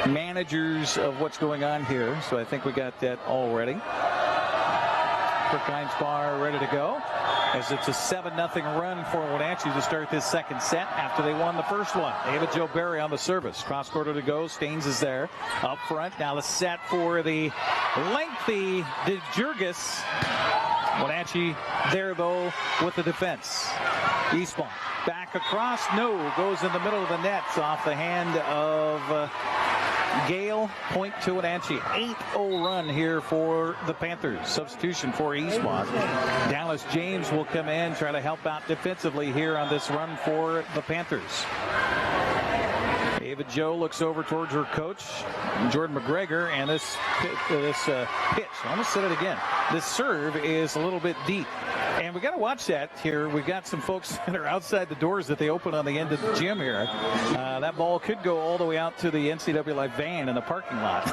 managers of what's going on here. So I think we got that already. Kirk Einsbar ready to go as it's a 7-0 run for Wenatchee to start this second set after they won the first one. Ava Jo Berry on the service. Cross quarter to go. Staines is there up front. Now the set for the lengthy DeJurgis. Wenatchee there though with the defense. Eastmont back across. No, goes in the middle of the nets off the hand of Gale. Point to Wenatchee. 8-0 run here for the Panthers. Substitution for Eastmont. Dallas James will come in, try to help out defensively here on this run for the Panthers. Ava Jo looks over towards her coach, Jordan McGregor, and this pitch. I almost said it again. This serve is a little bit deep. And we got to watch that here. We've got some folks that are outside the doors that they open on the end of the gym here. That ball could go all the way out to the NCWLIFE van in the parking lot.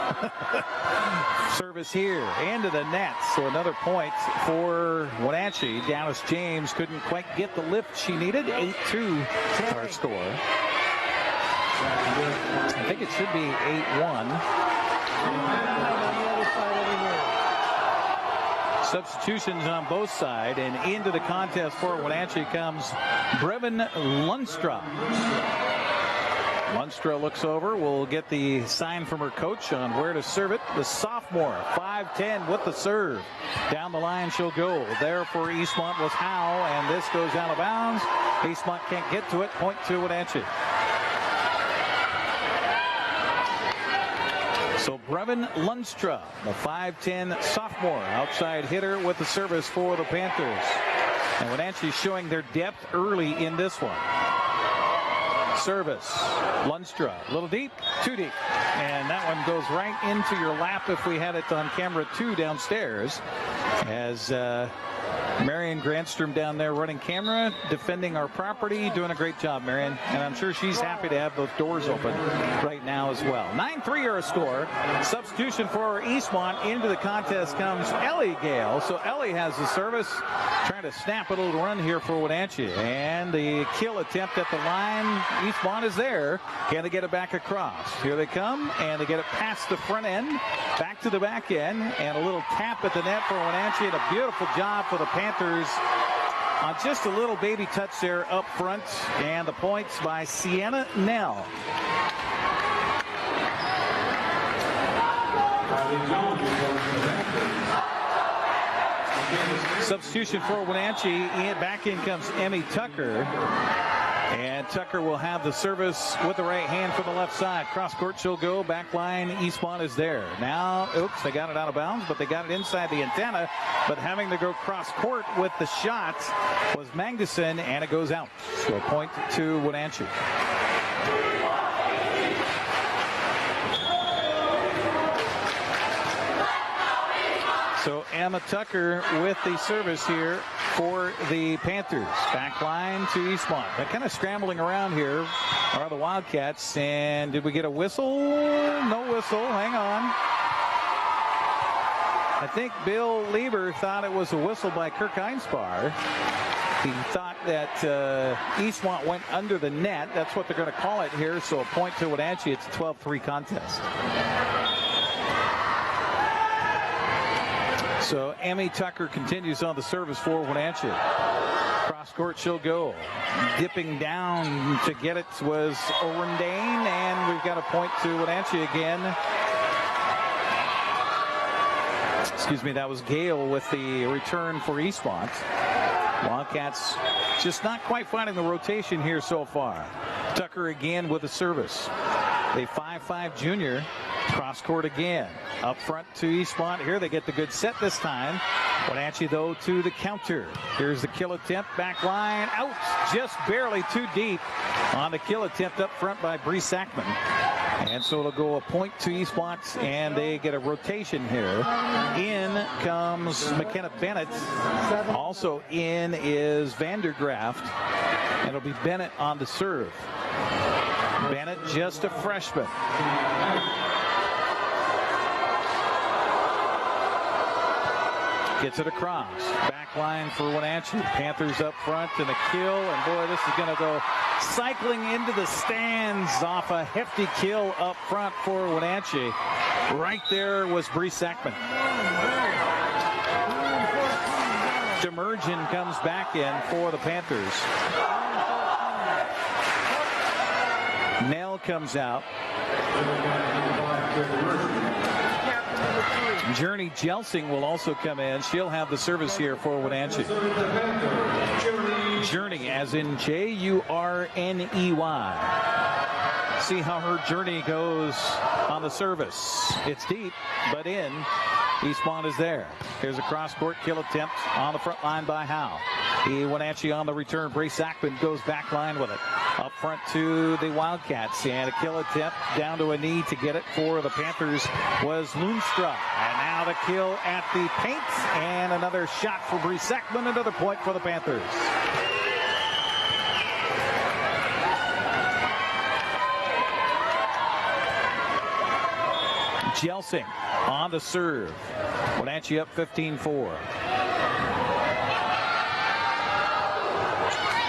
Service here into the net. So another point for Wenatchee. Dallas James couldn't quite get the lift she needed. 8-2 our score. I think it should be 8-1. Substitutions on both sides, and into the contest for Wenatchee comes Brevin Lunstra. Lunstra looks over, will get the sign from her coach on where to serve it. The sophomore, 5'10" with the serve. Down the line she'll go. There for Eastmont was Howe, and this goes out of bounds. Eastmont can't get to it. Point to Wenatchee. So Brevin Lunstra, the 5'10" sophomore, outside hitter with the service for the Panthers. And Wenatchee showing their depth early in this one. Service, Lunstra, a little deep, too deep. And that one goes right into your lap if we had it on camera 2 downstairs. As Marion Granstrom down there running camera, defending our property, doing a great job, Marion. And I'm sure she's happy to have those doors open right now as well. 9-3 our score. Substitution for Eastmont. Into the contest comes Ellie Gale. So Ellie has the service, trying to snap a little run here for Wenatchee. And the kill attempt at the line. Eastmont is there. Can they get it back across? Here they come, and they get it past the front end, back to the back end, and a little tap at the net for Wenatchee, and a beautiful job for the Panthers on just a little baby touch there up front. And the points by Sienna Nell. Substitution for Wenatchee. Back in comes Emmy Tucker. And Tucker will have the service with the right hand from the left side. Cross court she'll go. Back line, Eastmont is there. Now, oops, they got it out of bounds, but they got it inside the antenna. But having to go cross court with the shot was Magnuson, and it goes out. So a point to Wenatchee. So Emma Tucker with the service here for the Panthers. Back line to Eastmont. They're kind of scrambling around here are the Wildcats. And did we get a whistle? No whistle. Hang on. I think Bill Lieber thought it was a whistle by Kirk Einspar. He thought that Eastmont went under the net. That's what they're going to call it here. So a point to Wenatchee. It's a 12-3 contest. So Emmy Tucker continues on the service for Wenatchee. Cross court she'll go. Dipping down to get it was Orendane, and we've got a point to Wenatchee again. Excuse me, that was Gale with the return for Eastmont. Wildcats just not quite finding the rotation here so far. Tucker again with the service. A 5'5" junior. Cross court again. Up front to Eastmont. Here they get the good set this time. Wenatchee, though, to the counter. Here's the kill attempt. Back line. Out. Just barely too deep on the kill attempt up front by Bree Sackman. And so it'll go a point to Eastmont, and they get a rotation here. In comes McKenna Bennett. Also in is Vandergraft. And it'll be Bennett on the serve. Bennett, just a freshman. Gets it across. Back line for Wenatchee. Panthers up front and a kill. And boy, this is going to go cycling into the stands off a hefty kill up front for Wenatchee. Right there was Bree Sackman. Demergen comes back in for the Panthers. Nell comes out. Journey Jelsing will also come in. She'll have the service here for Wenatchee. Journey, as in Jurney. See how her journey goes on the service. It's deep, but in. Eastmont is there. Here's a cross-court kill attempt on the front line by Howe. Wenatchee on the return. Bree Sackman goes back line with it. Up front to the Wildcats. And a kill attempt down to a knee to get it for the Panthers was Lundström. And now the kill at the paint. And another shot for Bree Sackman. Another point for the Panthers. Jelsing on the serve. Wenatchee up 15-4.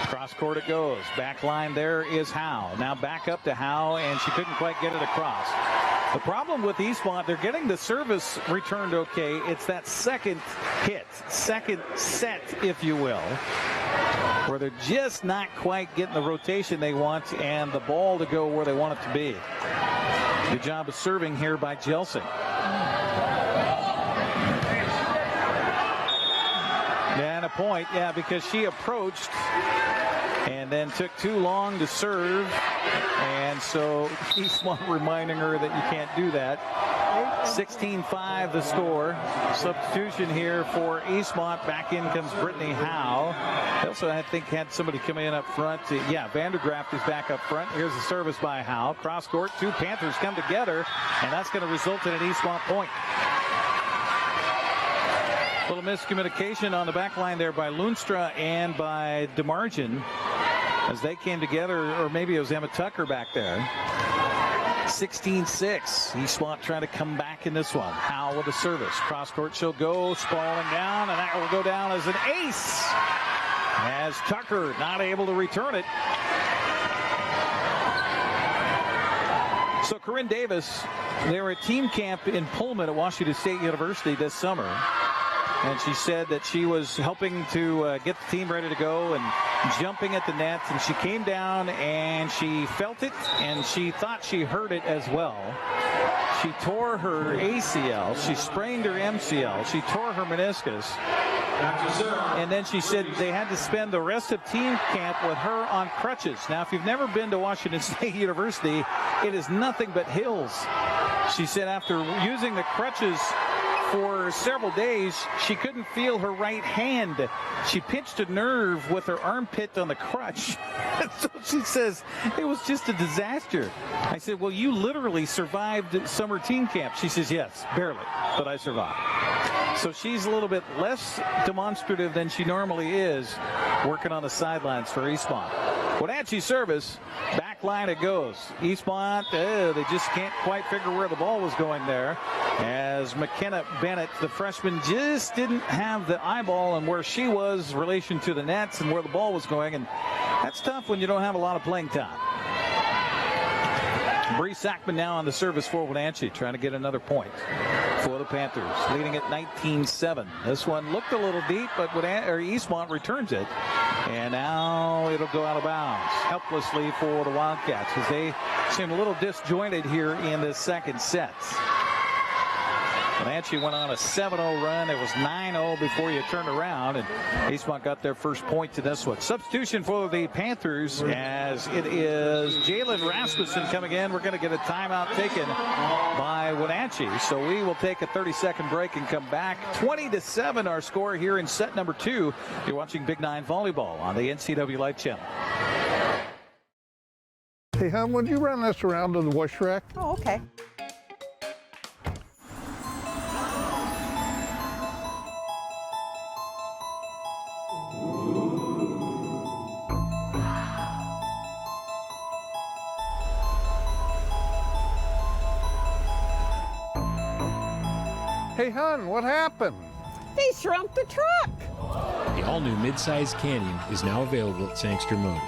Cross court it goes. Back line there is Howe. Now back up to Howe, and she couldn't quite get it across. The problem with Eastmont, they're getting the service returned okay. It's that second hit, second set, if you will, where they're just not quite getting the rotation they want and the ball to go where they want it to be. Good job of serving here by Jelsing. And a point, yeah, because she approached and then took too long to serve. And so Eastmont reminding her that you can't do that. 16-5 the score. Substitution here for Eastmont. Back in comes Brittany Howe. They also, I think, had somebody come in up front. Yeah, Vandergraft is back up front. Here's the service by Howe. Cross court, two Panthers come together, and that's going to result in an Eastmont point. A little miscommunication on the back line there by Lundström and by Demargin as they came together, or maybe it was Emma Tucker back there. 16-6. Eastmont trying to come back in this one. Howe with the service. Cross court she'll go, sprawling down, and that will go down as an ace. As Tucker not able to return it. So Corinne Davis, they were at team camp in Pullman at Washington State University this summer. And she said that she was helping to get the team ready to go and jumping at the net. And she came down and she felt it and she thought she heard it as well. She tore her ACL. She sprained her MCL. She tore her meniscus. And then she said they had to spend the rest of team camp with her on crutches. Now, if you've never been to Washington State University, it is nothing but hills. She said after using the crutches for several days, she couldn't feel her right hand. She pinched a nerve with her armpit on the crutch. So she says it was just a disaster. I said, well, you literally survived summer team camp. She says, yes, barely, but I survived. So she's a little bit less demonstrative than she normally is, working on the sidelines for Eastmont. Wenatchee service, back line it goes. Eastmont, they just can't quite figure where the ball was going there, as McKenna Bennett, the freshman, just didn't have the eyeball on where she was in relation to the nets and where the ball was going, and that's tough when you don't have a lot of playing time. Bree Sackman now on the service for Wenatchee, trying to get another point for the Panthers, leading at 19-7. This one looked a little deep, but Eastmont returns it, and now it'll go out of bounds helplessly for the Wildcats, as they seem a little disjointed here in the second set. Wenatchee went on a 7-0 run. It was 9-0 before you turned around, and Eastmont got their first point to this one. Substitution for the Panthers, as it is Jalen Rasmussen coming in. We're going to get a timeout taken by Wenatchee, so we will take a 30-second break and come back. 20-7 our score here in set number 2. You're watching Big-9 Volleyball on the NCWLIFE Channel. Hey, hon, would you run this around to the wash rack? Oh, okay. Hey, hon, what happened? They shrunk the truck. The all-new mid-size Canyon is now available at Sangster Motors.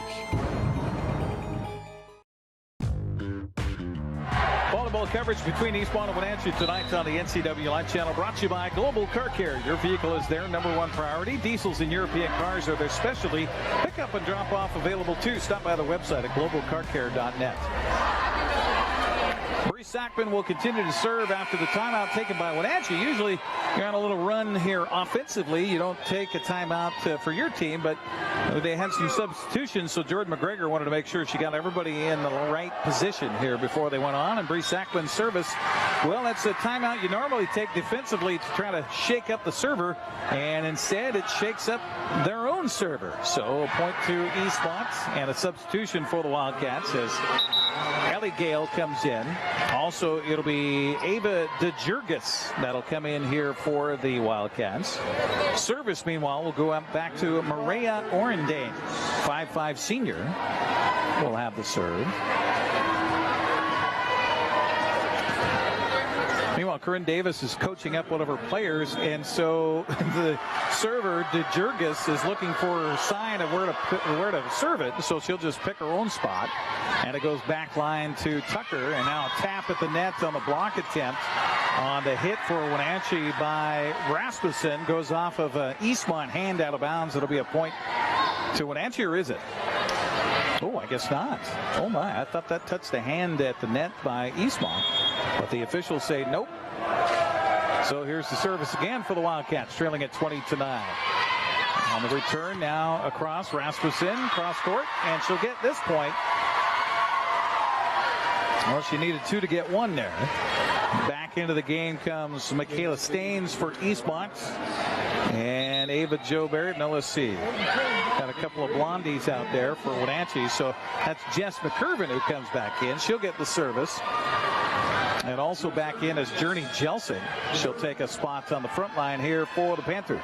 Volleyball coverage between Eastmont and Wenatchee tonight on the NCWLIFE Channel, brought to you by Global Car Care. Your vehicle is their #1 priority. Diesels and European cars are their specialty. Pick up and drop off available too. Stop by the website at globalcarcare.net. Bree Sackman will continue to serve after the timeout taken by Wenatchee. Usually you're on a little run here offensively. You don't take a timeout for your team, but they had some substitutions, so Jordan McGregor wanted to make sure she got everybody in the right position here before they went on. And Bree Sackman's service, well, that's a timeout you normally take defensively to try to shake up the server, and instead it shakes up their own server. So a point to Eastmont and a substitution for the Wildcats as Ellie Gale comes in. Also, it'll be Ava DeJurgis that'll come in here for the Wildcats. Service, meanwhile, will go up back to Maria Orendane, 5'5" senior. Will have the serve. Meanwhile, Corinne Davis is coaching up one of her players, and so the server, DeJurgis, is looking for a sign of where to serve it, so she'll just pick her own spot. And it goes back line to Tucker, and now a tap at the net on the block attempt on the hit for Wenatchee by Rasmussen. Goes off of Eastmont hand out of bounds. It'll be a point to Wenatchee, or is it? Oh, I guess not. Oh my, I thought that touched the hand at the net by Eastmont, but the officials say nope. So here's the service again for the Wildcats, trailing at 20-9. On the return now across, Rasmussen cross court, and she'll get this point. Well, she needed 2 to get 1 there. Back into the game comes Michaela Staines for Eastmont. And Ava Jo Barrett, no, let's see. Got a couple of blondies out there for Wenatchee. So that's Jess McCurvin who comes back in. She'll get the service. And also back in is Journey Jelson. She'll take a spot on the front line here for the Panthers.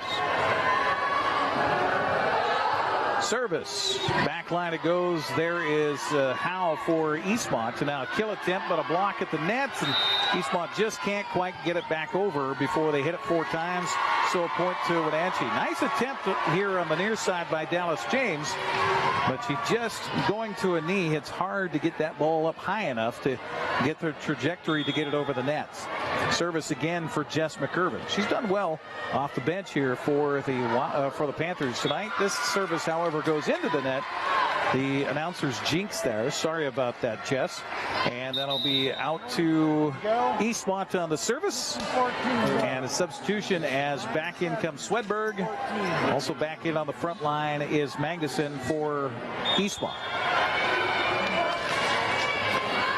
Service. Back line it goes. There is Howe for Eastmont. And now a kill attempt, but a block at the nets. And Eastmont just can't quite get it back over before they hit it 4 times. So a point to Wenatchee. Nice attempt here on the near side by Dallas James. But she just going to a knee. It's hard to get that ball up high enough to get the trajectory to get it over the nets. Service again for Jess McCurvin. She's done well off the bench here for the Panthers tonight. This service, however, goes into the net. The announcer's jinx there. Sorry about that, Jess. And that'll be out to Eastmont on the service. And a substitution as back in comes Swedberg. Also back in on the front line is Magnuson for Eastmont.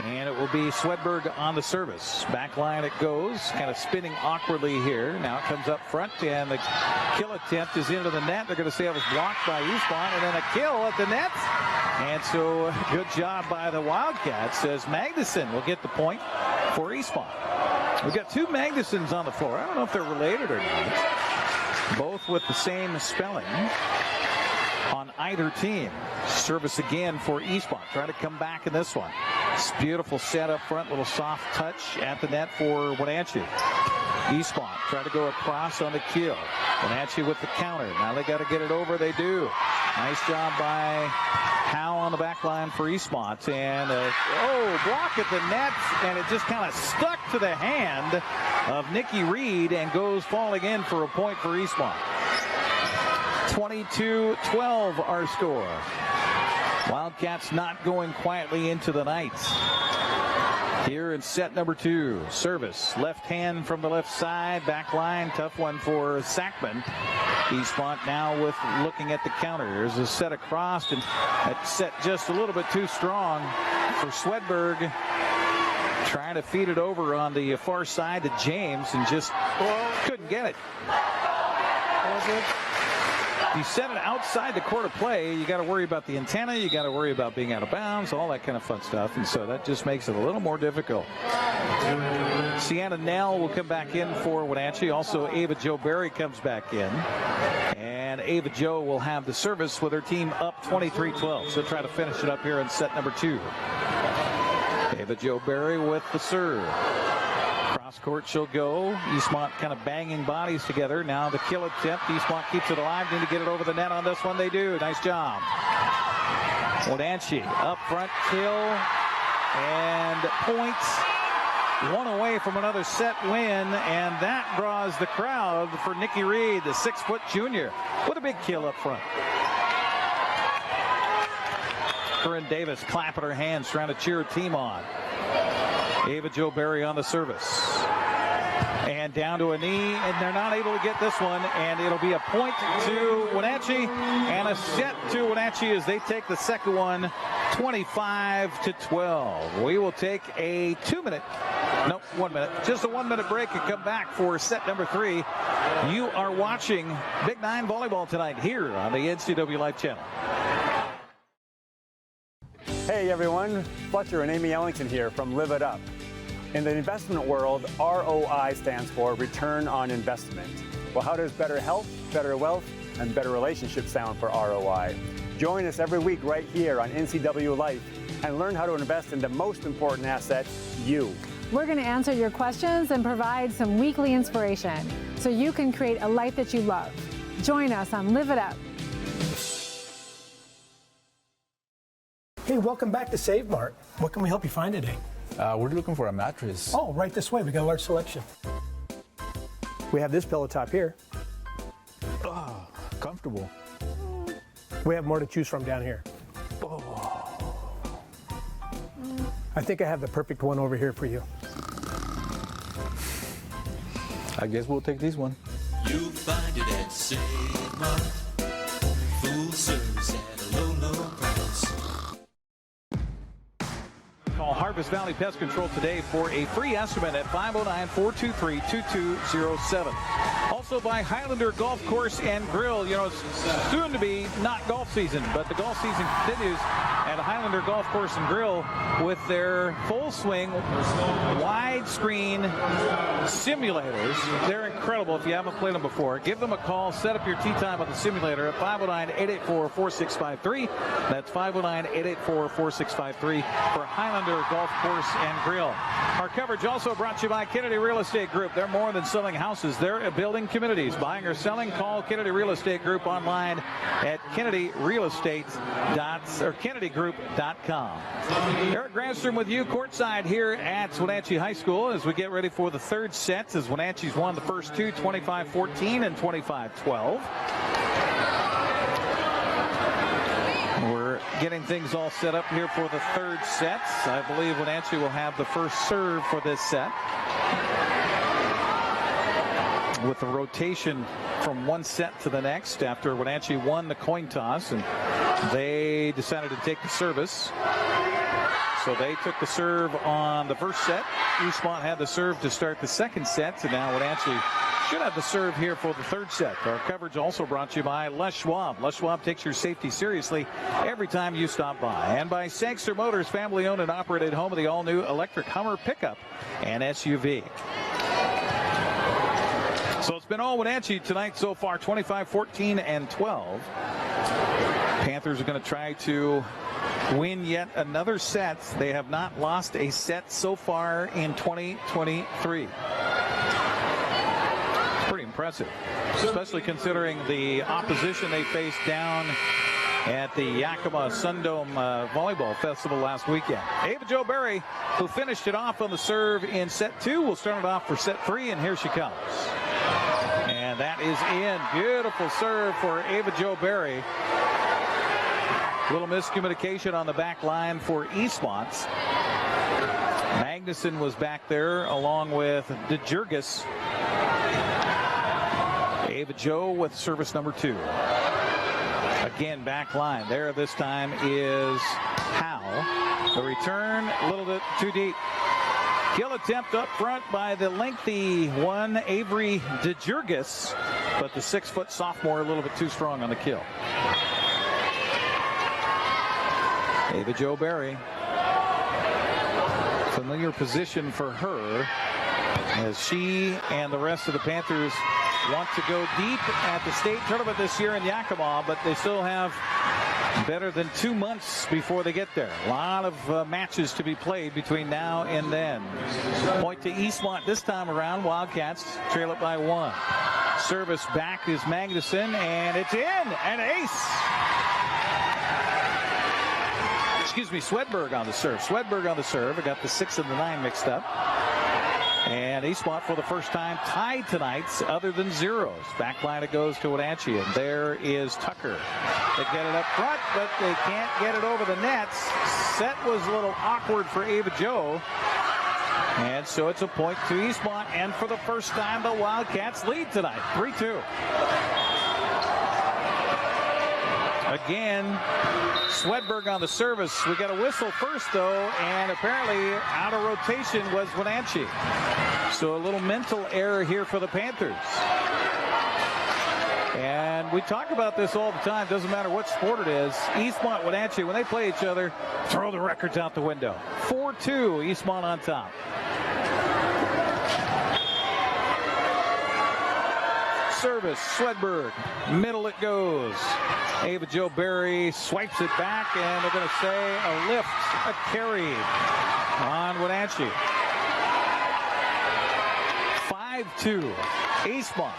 And it will be Swedberg on the service. Back line it goes, kind of spinning awkwardly here. Now it comes up front, and the kill attempt is into the net. They're going to say it was blocked by Eastmont, and then a kill at the net. And so good job by the Wildcats as Magnuson will get the point for Eastmont. We've got two Magnusons on the floor. I don't know if they're related or not. Both with the same spelling on either team. Service again for Eastmont. Trying to come back in this one. It's beautiful set up front. Little soft touch at the net for Wenatchee. Eastmont trying to go across on the kill. Wenatchee with the counter. Now they got to get it over. They do. Nice job by Howe on the back line for Eastmont. And block at the net. And it just kind of stuck to the hand of Nikki Reed and goes falling in for a point for Eastmont. 22-12 our score. Wildcats not going quietly into the night. Here in set number 2, service. Left hand from the left side. Back line, tough one for Sackman. Eastmont now with looking at the counter. There's a set across, and that set just a little bit too strong for Swedberg. Trying to feed it over on the far side to James, and just couldn't get it. You set it outside the court of play, you got to worry about the antenna, you got to worry about being out of bounds, all that kind of fun stuff, and so that just makes it a little more difficult. Sienna Nell will come back in for Wenatchee. Also, Ava Jo Berry comes back in, and Ava Jo will have the service with her team up 23-12. So try to finish it up here in set number 2. Ava Jo Berry with the serve. Cross court she'll go. Eastmont kind of banging bodies together. Now the kill attempt. Eastmont keeps it alive. Need to get it over the net on this one. They do. Nice job. Wenatchee up front kill and points. One away from another set win, and that draws the crowd for Nikki Reed, the 6-foot junior. What a big kill up front. Corinne Davis clapping her hands, trying to cheer her team on. Ava Jo Berry on the service. And down to a knee, and they're not able to get this one, and it'll be a point to Wenatchee, and a set to Wenatchee as they take the second one, 25-12. We will take a 1 minute, just a 1 minute break and come back for set number 3. You are watching Big-9 Volleyball tonight here on the NCWLIFE Channel. Hey everyone, Fletcher and Amy Ellington here from Live It Up. In the investment world, ROI stands for Return on Investment. Well, how does better health, better wealth, and better relationships sound for ROI? Join us every week right here on NCWLIFE and learn how to invest in the most important asset, you. We're going to answer your questions and provide some weekly inspiration so you can create a life that you love. Join us on Live It Up. Hey, welcome back to Save Mart. What can we help you find today? We're looking for a mattress. Oh, right this way. We got a large selection. We have this pillow top here. Oh, comfortable. We have more to choose from down here. Oh. I think I have the perfect one over here for you. I guess we'll take this one. You'll find it at Save Mart. Full service at a low, low price. Call Harvest Valley Pest Control today for a free estimate at 509-423-2207. Also by Highlander Golf Course and Grill. You know, it's soon to be not golf season, but the golf season continues at Highlander Golf Course and Grill with their full swing widescreen simulators. They're incredible. If you haven't played them before, give them a call. Set up your tee time on the simulator at 509-884-4653. That's 509-884-4653 for Highlander Golf Course and Grill. Our coverage also brought to you by Kennedy Real Estate Group. They're more than selling houses. They're building communities. Buying or selling, call Kennedy Real Estate Group online at KennedyGroup.com. Eric Granstrom with you courtside here at Wenatchee High School as we get ready for the third set as Wenatchee's won the first two, 25-14 and 25-12. We're are getting things all set up here for the third set. I believe Wenatchee will have the first serve for this set, with the rotation from one set to the next after Wenatchee won the coin toss and they decided to take the service. So they took the serve on the first set. Eastmont had the serve to start the second set, and now Wenatchee should have the serve here for the third set. Our coverage also brought to you by Les Schwab. Les Schwab takes your safety seriously every time you stop by. And by Sangster Motors, family-owned and operated, home of the all-new electric Hummer pickup and SUV. So it's been all Wenatchee tonight so far, 25, 14, and 12. Panthers are going to try to win yet another set. They have not lost a set so far in 2023. Pretty impressive, especially considering the opposition they faced down at the Yakima Sundome Volleyball Festival last weekend. Ava Jo Berry, who finished it off on the serve in set 2, will start it off for set 3, and here she comes. And that is in. Beautiful serve for Ava Jo Berry. Little miscommunication on the back line for Eastmont. Magnuson was back there along with DeJurgis. Ava Jo with service number 2. Again, back line. There this time is Howe. The return a little bit too deep. Kill attempt up front by the lengthy one, Avery DeJurgis, but the 6-foot sophomore a little bit too strong on the kill. Ava Jo Berry. Familiar position for her as she and the rest of the Panthers want to go deep at the state tournament this year in Yakima, but they still have better than 2 months before they get there. A lot of matches to be played between now and then. Point to Eastmont this time around. Wildcats trail it by 1. Service back is Magnuson, and it's in. An ace. Excuse me, Swedberg on the serve. Swedberg on the serve. I got the 6 and the 9 mixed up. And Eastmont for the first time tied tonight, other than zeros. Back line it goes to Wenatchee, and there is Tucker. They get it up front, but they can't get it over the nets. Set was a little awkward for Ava Jo. And so it's a point to Eastmont, and for the first time the Wildcats lead tonight, 3-2. Again, Swedberg on the service. We got a whistle first, though, and apparently out of rotation was Wenatchee. So a little mental error here for the Panthers. And we talk about this all the time. Doesn't matter what sport it is. Eastmont, Wenatchee, when they play each other, throw the records out the window. 4-2, Eastmont on top. Service, Swedberg, middle it goes. Ava Jo Berry swipes it back, and they're going to say a lift, a carry on Wenatchee. 5-2, Eastmont.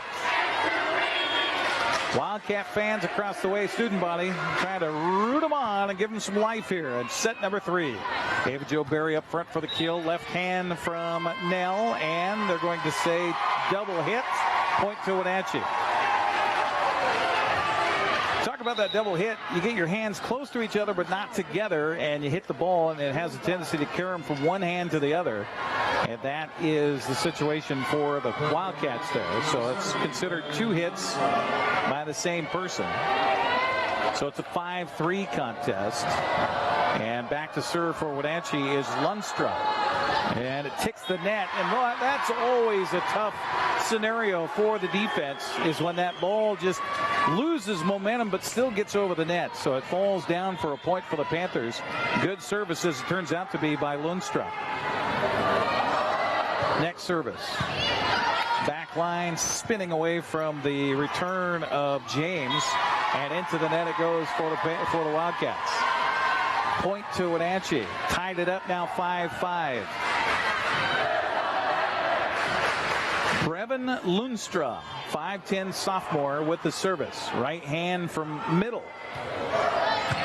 Wildcat fans across the way, student body, trying to root them on and give them some life here at set number 3. Ava Jo Berry up front for the kill, left hand from Nell, and they're going to say double hit. Point to Wenatchee. Talk about that double hit. You get your hands close to each other but not together, and you hit the ball, and it has a tendency to carry them from one hand to the other. And that is the situation for the Wildcats there. So it's considered 2 hits by the same person. So it's a 5-3 contest. And back to serve for Wenatchee is Lundstrom. And it ticks the net. And that's always a tough scenario for the defense, is when that ball just loses momentum but still gets over the net. So it falls down for a point for the Panthers. Good service, as it turns out to be, by Lundstrom. Next service. Back line spinning away from the return of James. And into the net it goes for the Wildcats. Point to Wenatchee. Tied it up now 5-5. Brevin Lundstrom, 5'10" sophomore with the service. Right hand from middle.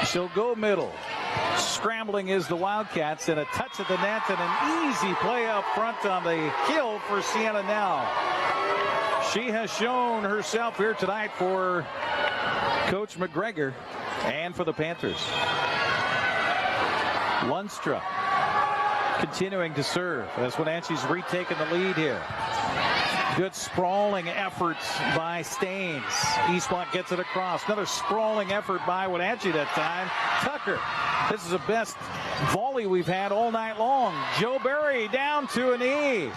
She'll go middle. Scrambling is the Wildcats, and a touch at the net and an easy play up front on the kill for Sienna Nell. She has shown herself here tonight for Coach McGregor. And for the Panthers, Lundström continuing to serve as Wenatchee's retaken the lead here. Good sprawling effort by Staines. Eastmont gets it across. Another sprawling effort by Wenatchee that time. Tucker. This is the best volley we've had all night long. Joe Berry down to a knee.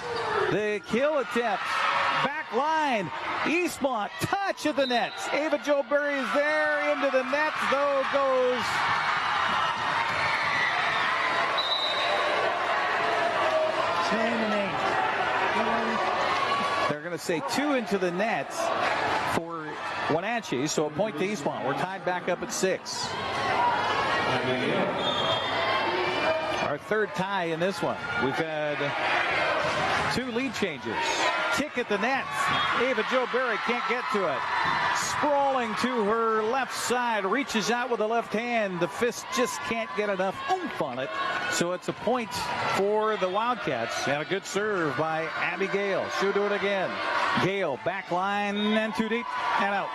The kill attempt. Back line. Eastmont touch at the net. Ava Joe Berry is there into the net, though goes. They're going to say 2 into the net for Wenatchee, so a point to Eastmont. We're tied back up at 6. Our third tie in this one. We've had 2 lead changes. Kick at the net. Ava Jo Berry can't get to it. Sprawling to her left side, reaches out with the left hand. The fist just can't get enough oomph on it. So it's a point for the Wildcats. And a good serve by Abby Gale. She'll do it again. Gale, back line and too deep and out.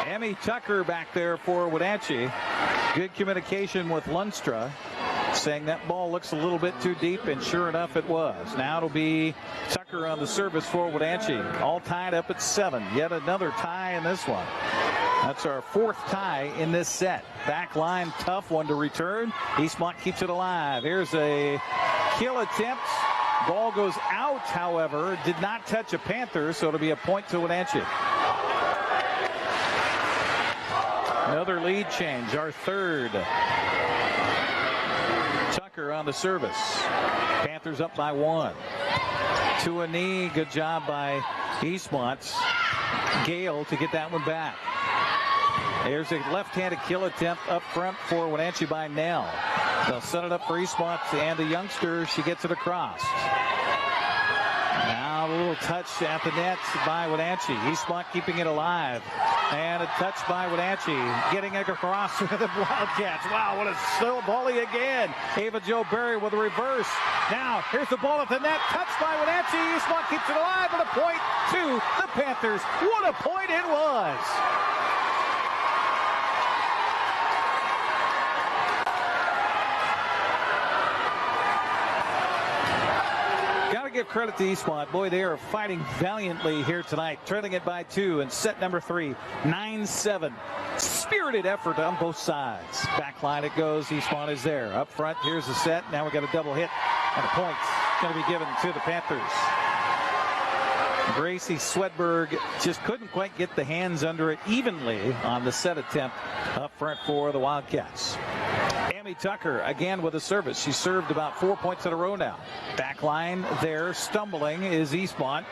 Emmy Tucker back there for Wenatchee. Good communication with Lundström, saying that ball looks a little bit too deep, and sure enough it was. Now it'll be Tucker on the service for Wenatchee. All tied up at 7. Yet another tie in this one. That's our 4th tie in this set. Back line, tough one to return. Eastmont keeps it alive. Here's a kill attempt. Ball goes out, however. Did not touch a Panther, so it'll be a point to Wenatchee. Another lead change, our 3rd. Tucker on the service. Panthers up by 1. To a knee. Good job by Eastmont. Gale to get that one back. There's a left-handed kill attempt up front for Wenatchee by Nell. They'll set it up for Eastmont, and the youngster, she gets it across. Now a little touch at the net by Wenatchee. Eastmont keeping it alive. And a touch by Wenatchee, getting it across for the Wildcats. Wow, what a slow volley again. Ava Jo Berry with a reverse. Now, here's the ball at the net, touched by Wenatchee. Eastmont keeps it alive, and a point to the Panthers. What a point it was. Give credit to Eastmont. Boy, they are fighting valiantly here tonight, trailing it by 2 in set number 3, 9-7. Spirited effort on both sides. Back line it goes. Eastmont is there. Up front, here's the set. Now we got a double hit, and a point going to be given to the Panthers. Gracie Swedberg just couldn't quite get the hands under it evenly on the set attempt up front for the Wildcats. Emmy Tucker again with a service. She served about 4 points in a row now. Back line there, stumbling is Eastmont.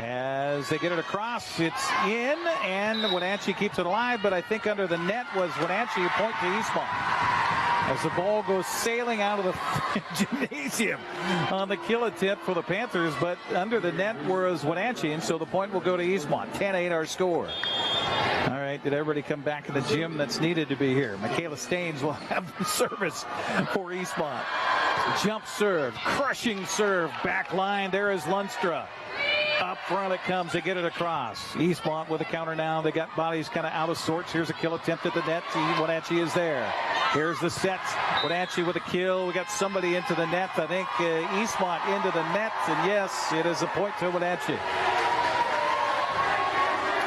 As they get it across, it's in, and Wenatchee keeps it alive, but I think under the net was Wenatchee, a point to Eastmont. As the ball goes sailing out of the gymnasium on the kill attempt for the Panthers, but under the net was Wenatchee, and so the point will go to Eastmont. 10-8 our score. All right, did everybody come back in the gym that's needed to be here? Michaela Staines will have the service for Eastmont. Jump serve, crushing serve, back line. There is Lundström. Up front it comes. They get it across. Eastmont with a counter now. They got bodies kind of out of sorts. Here's a kill attempt at the net. Wenatchee is there. Here's the set. Wenatchee with a kill. We got somebody into the net. I think Eastmont into the net. And yes, it is a point to Wenatchee.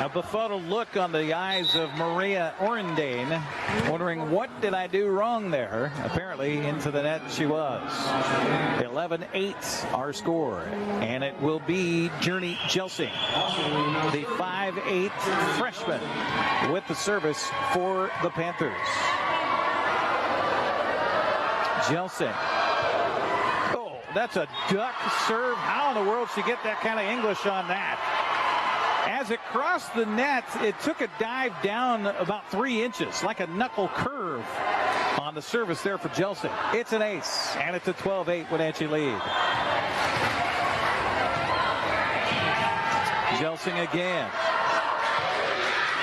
A befuddled look on the eyes of Maria Orendane, wondering what did I do wrong there. Apparently into the net she was. 11-8 our score, and it will be Journey Jelsing, the 5'8" freshman, with the service for the Panthers. Jelsing. Oh, that's a duck serve. How in the world did she get that kind of English on that? As it crossed the net, it took a dive down about 3 inches, like a knuckle curve on the service there for Jelsing. It's an ace, and it's a 12-8 Wenatchee lead. Jelsing again.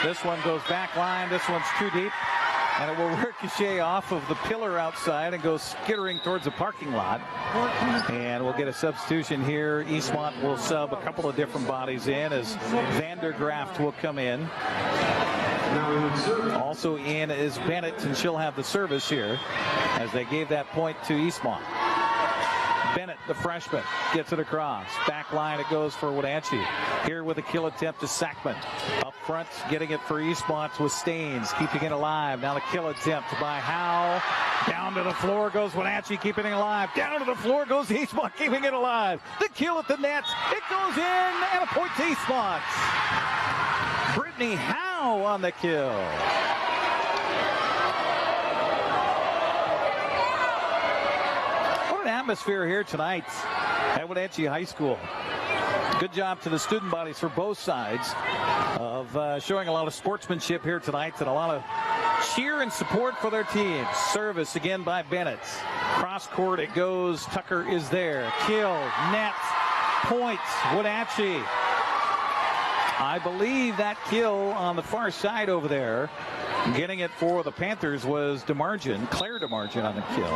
This one goes back line. This one's too deep, and it will ricochet off of the pillar outside and go skittering towards the parking lot. And we'll get a substitution here. Eastmont will sub a couple of different bodies in as Vandergraft will come in. Also in is Bennett, and she'll have the service here as they gave that point to Eastmont. Bennett, the freshman, gets it across. Back line it goes for Wenatchee. Here with a kill attempt to Sackman. Up front, getting it for Eastmont with Staines, keeping it alive. Now the kill attempt by Howe. Down to the floor goes Wenatchee, keeping it alive. Down to the floor goes Eastmont, keeping it alive. The kill at the net. It goes in, and a point to Eastmont. Brittany Howe on the kill. Atmosphere here tonight at Wenatchee High School. Good job to the student bodies for both sides of showing a lot of sportsmanship here tonight and a lot of cheer and support for their teams. Service again by Bennett. Cross court it goes. Tucker is there. Kill, net, point, Wenatchee. I believe that kill on the far side over there, getting it for the Panthers, was DeMargin, Claire DeMargin on the kill.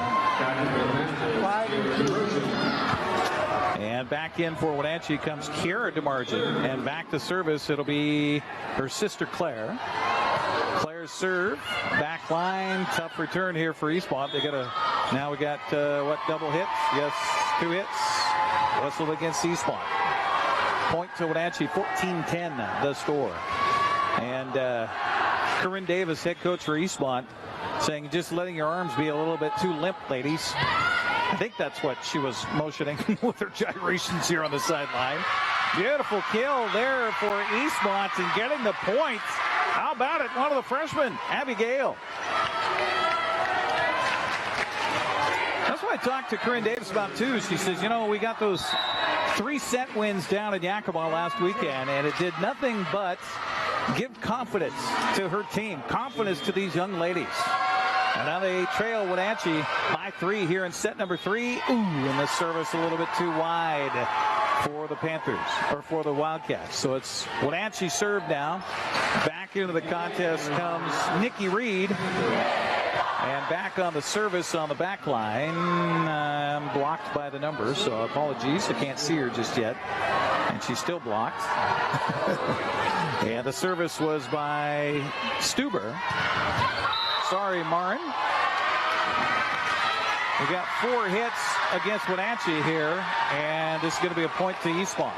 And back in for Wenatchee comes Kiara DeMargin, and back to service it'll be her sister Claire. Claire's serve, back line, tough return here for Eastmont. Now we got double hits? Yes, 2 hits. Whistled against Eastmont. Point to Wenatchee, 14-10 the score. And Corinne Davis, head coach for Eastmont, saying just letting your arms be a little bit too limp, ladies. I think that's what she was motioning with her gyrations here on the sideline. Beautiful kill there for Eastmont and getting the point. How about it? One of the freshmen, Abby Gale. That's what I talked to Corinne Davis about too. She says, we got those 3 set wins down in Yakima last weekend, and it did nothing but give confidence to her team, confidence to these young ladies. And now they trail Wenatchee by 3 here in set number 3. Ooh, and the service a little bit too wide for the Panthers, or for the Wildcats. So it's Wenatchee serve now. Back into the contest comes Nikki Reed. And back on the service on the back line. Blocked by the number, so apologies. I can't see her just yet. And she's still blocked. And the service was by Stuber. Sorry, Marin. We got 4 hits against Wenatchee here, and this is going to be a point to Eastmont.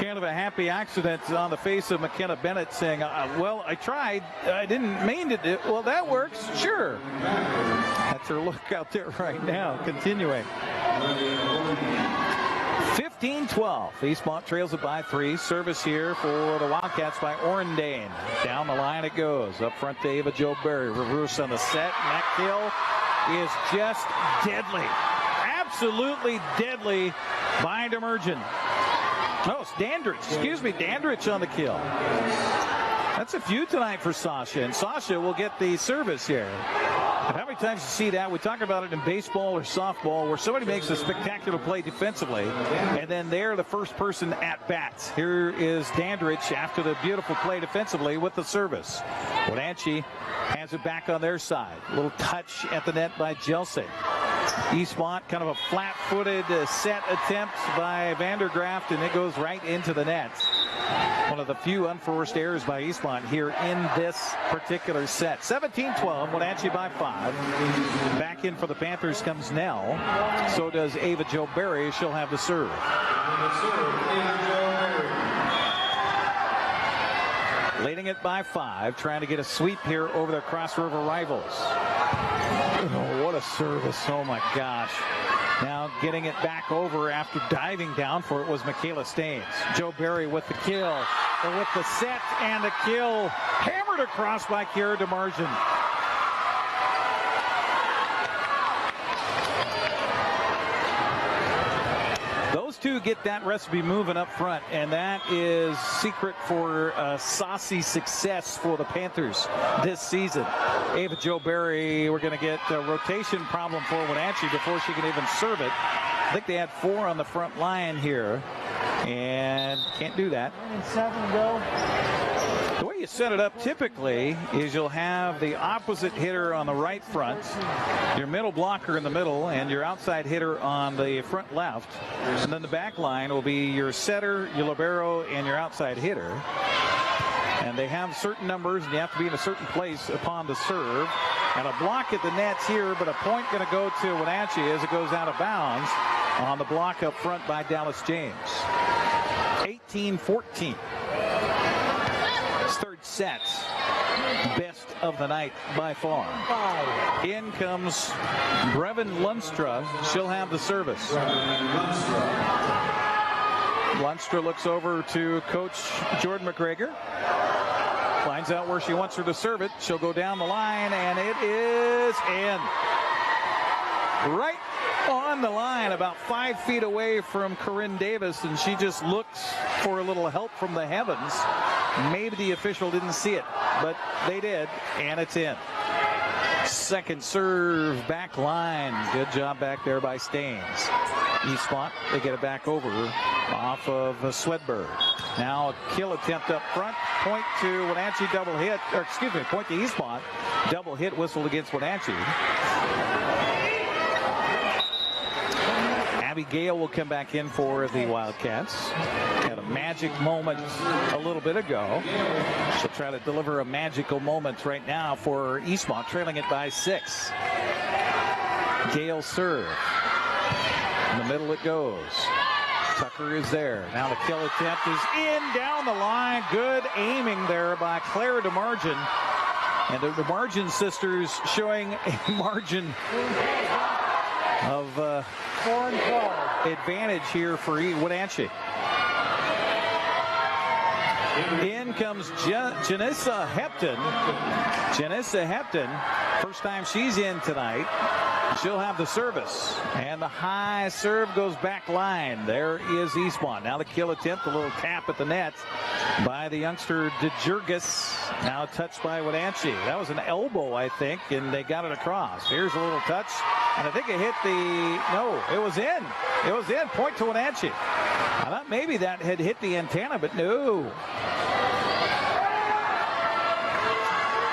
Kind of a happy accident on the face of McKenna Bennett saying, well, I tried. I didn't mean to do it. Well, that works. Sure. That's her look out there right now, continuing. 15-12. Eastmont trails it by 3. Service here for the Wildcats by Orendane. Down the line it goes. Up front to Ava Jo Berry. Reverse on the set. And that kill is just deadly. Absolutely deadly by DeMargin. Oh, it's Dandridge. Excuse me, Dandridge on the kill. That's a few tonight for Sasha, and Sasha will get the service here. How many times you see that? We talk about it in baseball or softball where somebody makes a spectacular play defensively, and then they're the first person at bat. Here is Dandridge after the beautiful play defensively with the service. Wenatchee has it back on their side. A little touch at the net by Jelsey. Eastmont, kind of a flat-footed set attempt by Vandergraft, and it goes right into the net. One of the few unforced errors by Eastmont here in this particular set. 17-12, Wenatchee by 5. Back in for the Panthers comes Nell. So does Ava Jo Berry. She'll have the serve. Leading it by 5, trying to get a sweep here over their Cross River rivals. Oh, what a service. Oh, my gosh. Now getting it back over after diving down for it was Michaela Staines. Jo Berry with the kill, or with the set and the kill. Hammered across by Kiara DeMargin. Those two get that recipe moving up front, and that is secret for saucy success for the Panthers this season. Ava Jo Berry, we're going to get a rotation problem for Wenatchee before she can even serve it. I think they had 4 on the front line here, and can't do that. 7 go. The way you set it up typically is you'll have the opposite hitter on the right front, your middle blocker in the middle, and your outside hitter on the front left. And then the back line will be your setter, your libero, and your outside hitter. And they have certain numbers, and you have to be in a certain place upon the serve. And a block at the nets here, but a point going to go to Wenatchee as it goes out of bounds on the block up front by Dallas James. 18-14. Third set. Best of the night by far. In comes Brevin Lunstra. She'll have the service. Lunstra looks over to Coach Jordan McGregor. Finds out where she wants her to serve it. She'll go down the line, and it is in. Right on the line, about 5 feet away from Corinne Davis, and she just looks for a little help from the heavens. Maybe the official didn't see it, but they did, and it's in. Second serve, back line. Good job back there by Staines. Eastmont, they get it back over off of Swedberg. Now a kill attempt up front. Point to Wenatchee, double hit. Or excuse me, point to Eastmont. Double hit whistled against Wenatchee. Abby Gale will come back in for the Wildcats. Had a magic moment a little bit ago. She'll try to deliver a magical moment right now for Eastmont, trailing it by 6. Gale serve. In the middle it goes. Tucker is there. Now the kill attempt is in, down the line. Good aiming there by Clara DeMargin. And the DeMargin sisters showing a margin of advantage here for Wenatchee. In comes Janissa Hepton. Janissa Hepton, first time she's in tonight. She'll have the service. And the high serve goes back line. There is Eastmont. Now the kill attempt, a little tap at the net by the youngster DeJurgis. Now touched by Wenatchee. That was an elbow, I think, and they got it across. Here's a little touch. And I think it hit no, it was in. It was in. Point to Wenatchee. I thought maybe that had hit the antenna, but no.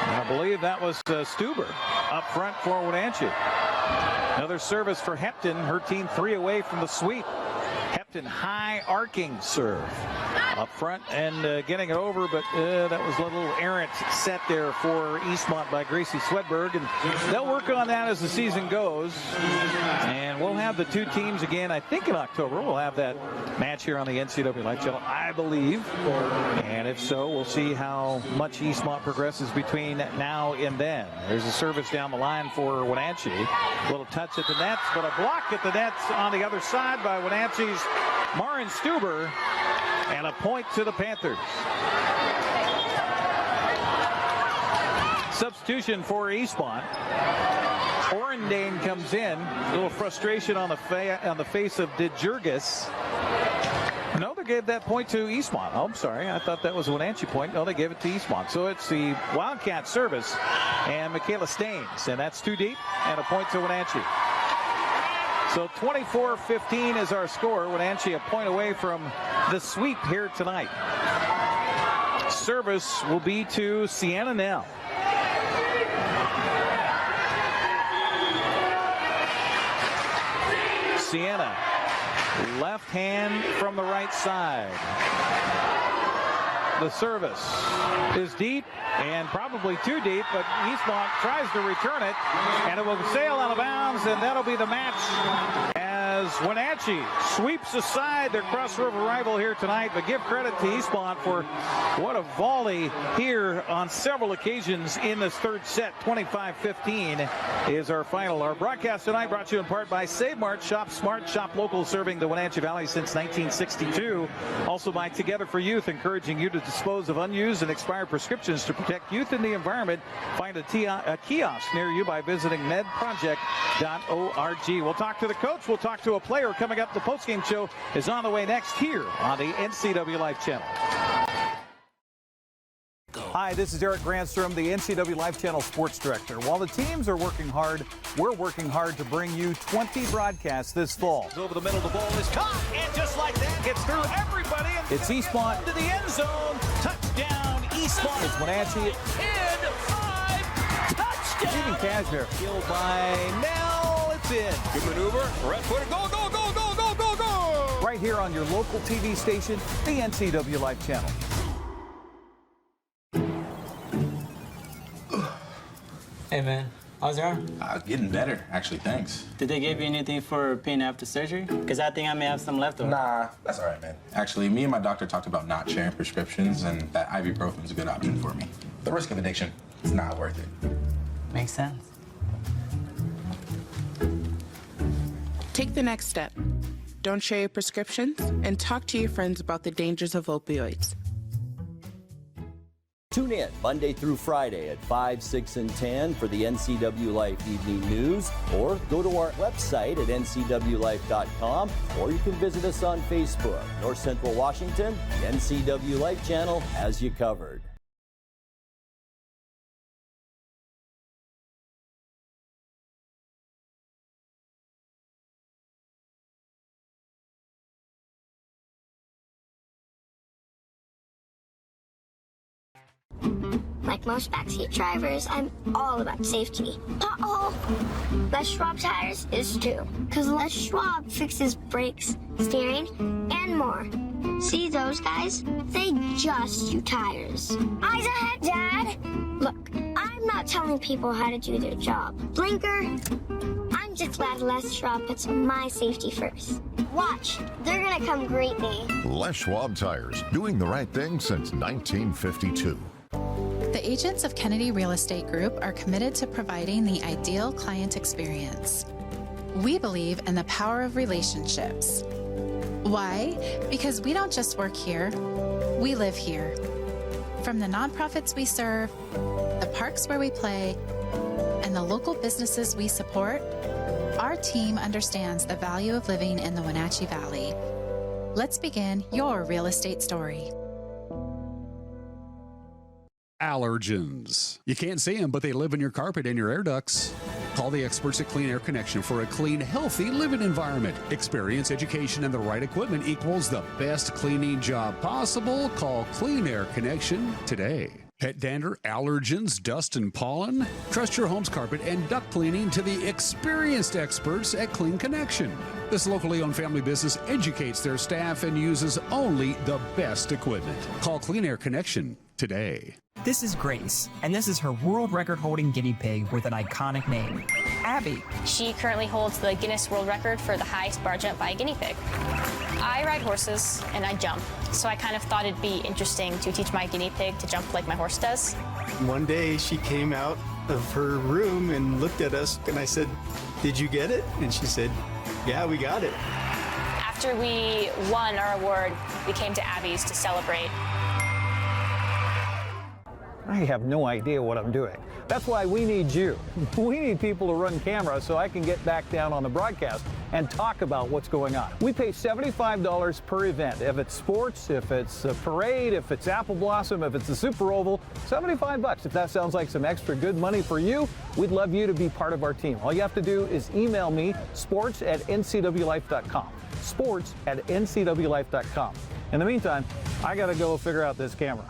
I believe that was Stuber up front for Wenatchee. Another service for Hepton. Her team 3 away from the sweep. Hepton high arcing serve up front and getting it over, but that was a little errant set there for Eastmont by Gracie Swedberg, and they'll work on that as the season goes. And we'll have the two teams again, I think in October. We'll have that match here on the NCWLIFE Channel, I believe. And if so, we'll see how much Eastmont progresses between now and then. There's a service down the line for Wenatchee. A little touch at the nets, but a block at the nets on the other side by Wenatchee's Marin Stuber, and a point to the Panthers. Substitution for Eastmont. Orendane comes in. A little frustration on the face of DeJurgis. No, they gave that point to Eastmont. Oh, I'm sorry. I thought that was a Wenatchee point. No, they gave it to Eastmont. So it's the Wildcat service and Michaela Staines. And that's 2 deep and a point to Wenatchee. So 24-15 is our score. Wenatchee a point away from the sweep here tonight. Service will be to Sienna Nell. Sienna, left hand from the right side. The service is deep and probably too deep, but Eastmont tries to return it, and it will sail out of bounds, and that'll be the match as Wenatchee sweeps aside their Cross River rival here tonight. But give credit to Eastmont for what a volley here on several occasions in this third set. 25-15 is our final. Our broadcast tonight brought to you in part by Save Mart. Shop smart, shop local, serving the Wenatchee Valley since 1962. Also by Together for Youth, encouraging you to dispose of unused and expired prescriptions to protect youth and the environment. Find a kiosk near you by visiting medproject.org. We'll talk to the coach. We'll talk to a player coming up. The postgame show is on the way next here on the NCWLIFE Channel. Hi, this is Eric Granstrom, the NCWLIFE Channel Sports Director. While the teams are working hard, we're working hard to bring you 20 broadcasts this fall. Over the middle, the ball is caught, and just like that, gets through everybody. It's Eastmont to the end zone. Touchdown, Eastmont. It's Wenatchee. 10-5, touchdown. Stephen Cashmere. Killed by Nell. It's in. Good maneuver. Right footed. Go, go, go, go, go, go, go. Right here on your local TV station, the NCWLIFE Channel. Hey, man. How's your arm? Getting better, actually, thanks. Did they give you anything for pain after surgery? Because I think I may have some left over. Nah, that's all right, man. Actually, me and my doctor talked about not sharing prescriptions, and that ibuprofen is a good option for me. The risk of addiction is not worth it. Makes sense. Take the next step. Don't share your prescriptions, and talk to your friends about the dangers of opioids. Tune in Monday through Friday at 5, 6, and 10 for the NCWLIFE Evening News, or go to our website at ncwlife.com, or you can visit us on Facebook. North Central Washington, the NCWLIFE Channel has you covered. Like most backseat drivers, I'm all about safety. Pothole! Les Schwab tires is too. Because Les Schwab fixes brakes, steering, and more. See those guys? They just do tires. Eyes ahead, Dad! Look, I'm not telling people how to do their job. Blinker! I'm just glad Les Schwab puts my safety first. Watch, they're gonna come greet me. Les Schwab Tires, doing the right thing since 1952. The agents of Kennedy Real Estate Group are committed to providing the ideal client experience. We believe in the power of relationships. Why? Because we don't just work here, we live here. From the nonprofits we serve, the parks where we play, and the local businesses we support, our team understands the value of living in the Wenatchee Valley. Let's begin your real estate story. Allergens. You can't see them, but they live in your carpet and your air ducts. Call the experts at Clean Air Connection for a clean, healthy living environment. Experience, education, and the right equipment equals the best cleaning job possible. Call Clean Air Connection today. Pet dander, allergens, dust, and pollen? Trust your home's carpet and duct cleaning to the experienced experts at Clean Connection. This locally owned family business educates their staff and uses only the best equipment. Call Clean Air Connection today. This is Grace, and this is her world record-holding guinea pig with an iconic name, Abby. She currently holds the Guinness World Record for the highest bar jump by a guinea pig. I ride horses and I jump, so I kind of thought it'd be interesting to teach my guinea pig to jump like my horse does. One day she came out of her room and looked at us, and I said, "Did you get it?" And she said, "Yeah, we got it." After we won our award, we came to Abby's to celebrate. I have no idea what I'm doing. That's why we need you. We need people to run cameras so I can get back down on the broadcast and talk about what's going on. We pay $75 per event. If it's sports, if it's a parade, if it's Apple Blossom, if it's a Super Oval, $75. If that sounds like some extra good money for you, we'd love you to be part of our team. All you have to do is email me, sports@ncwlife.com. sports@ncwlife.com. In the meantime, I gotta go figure out this camera.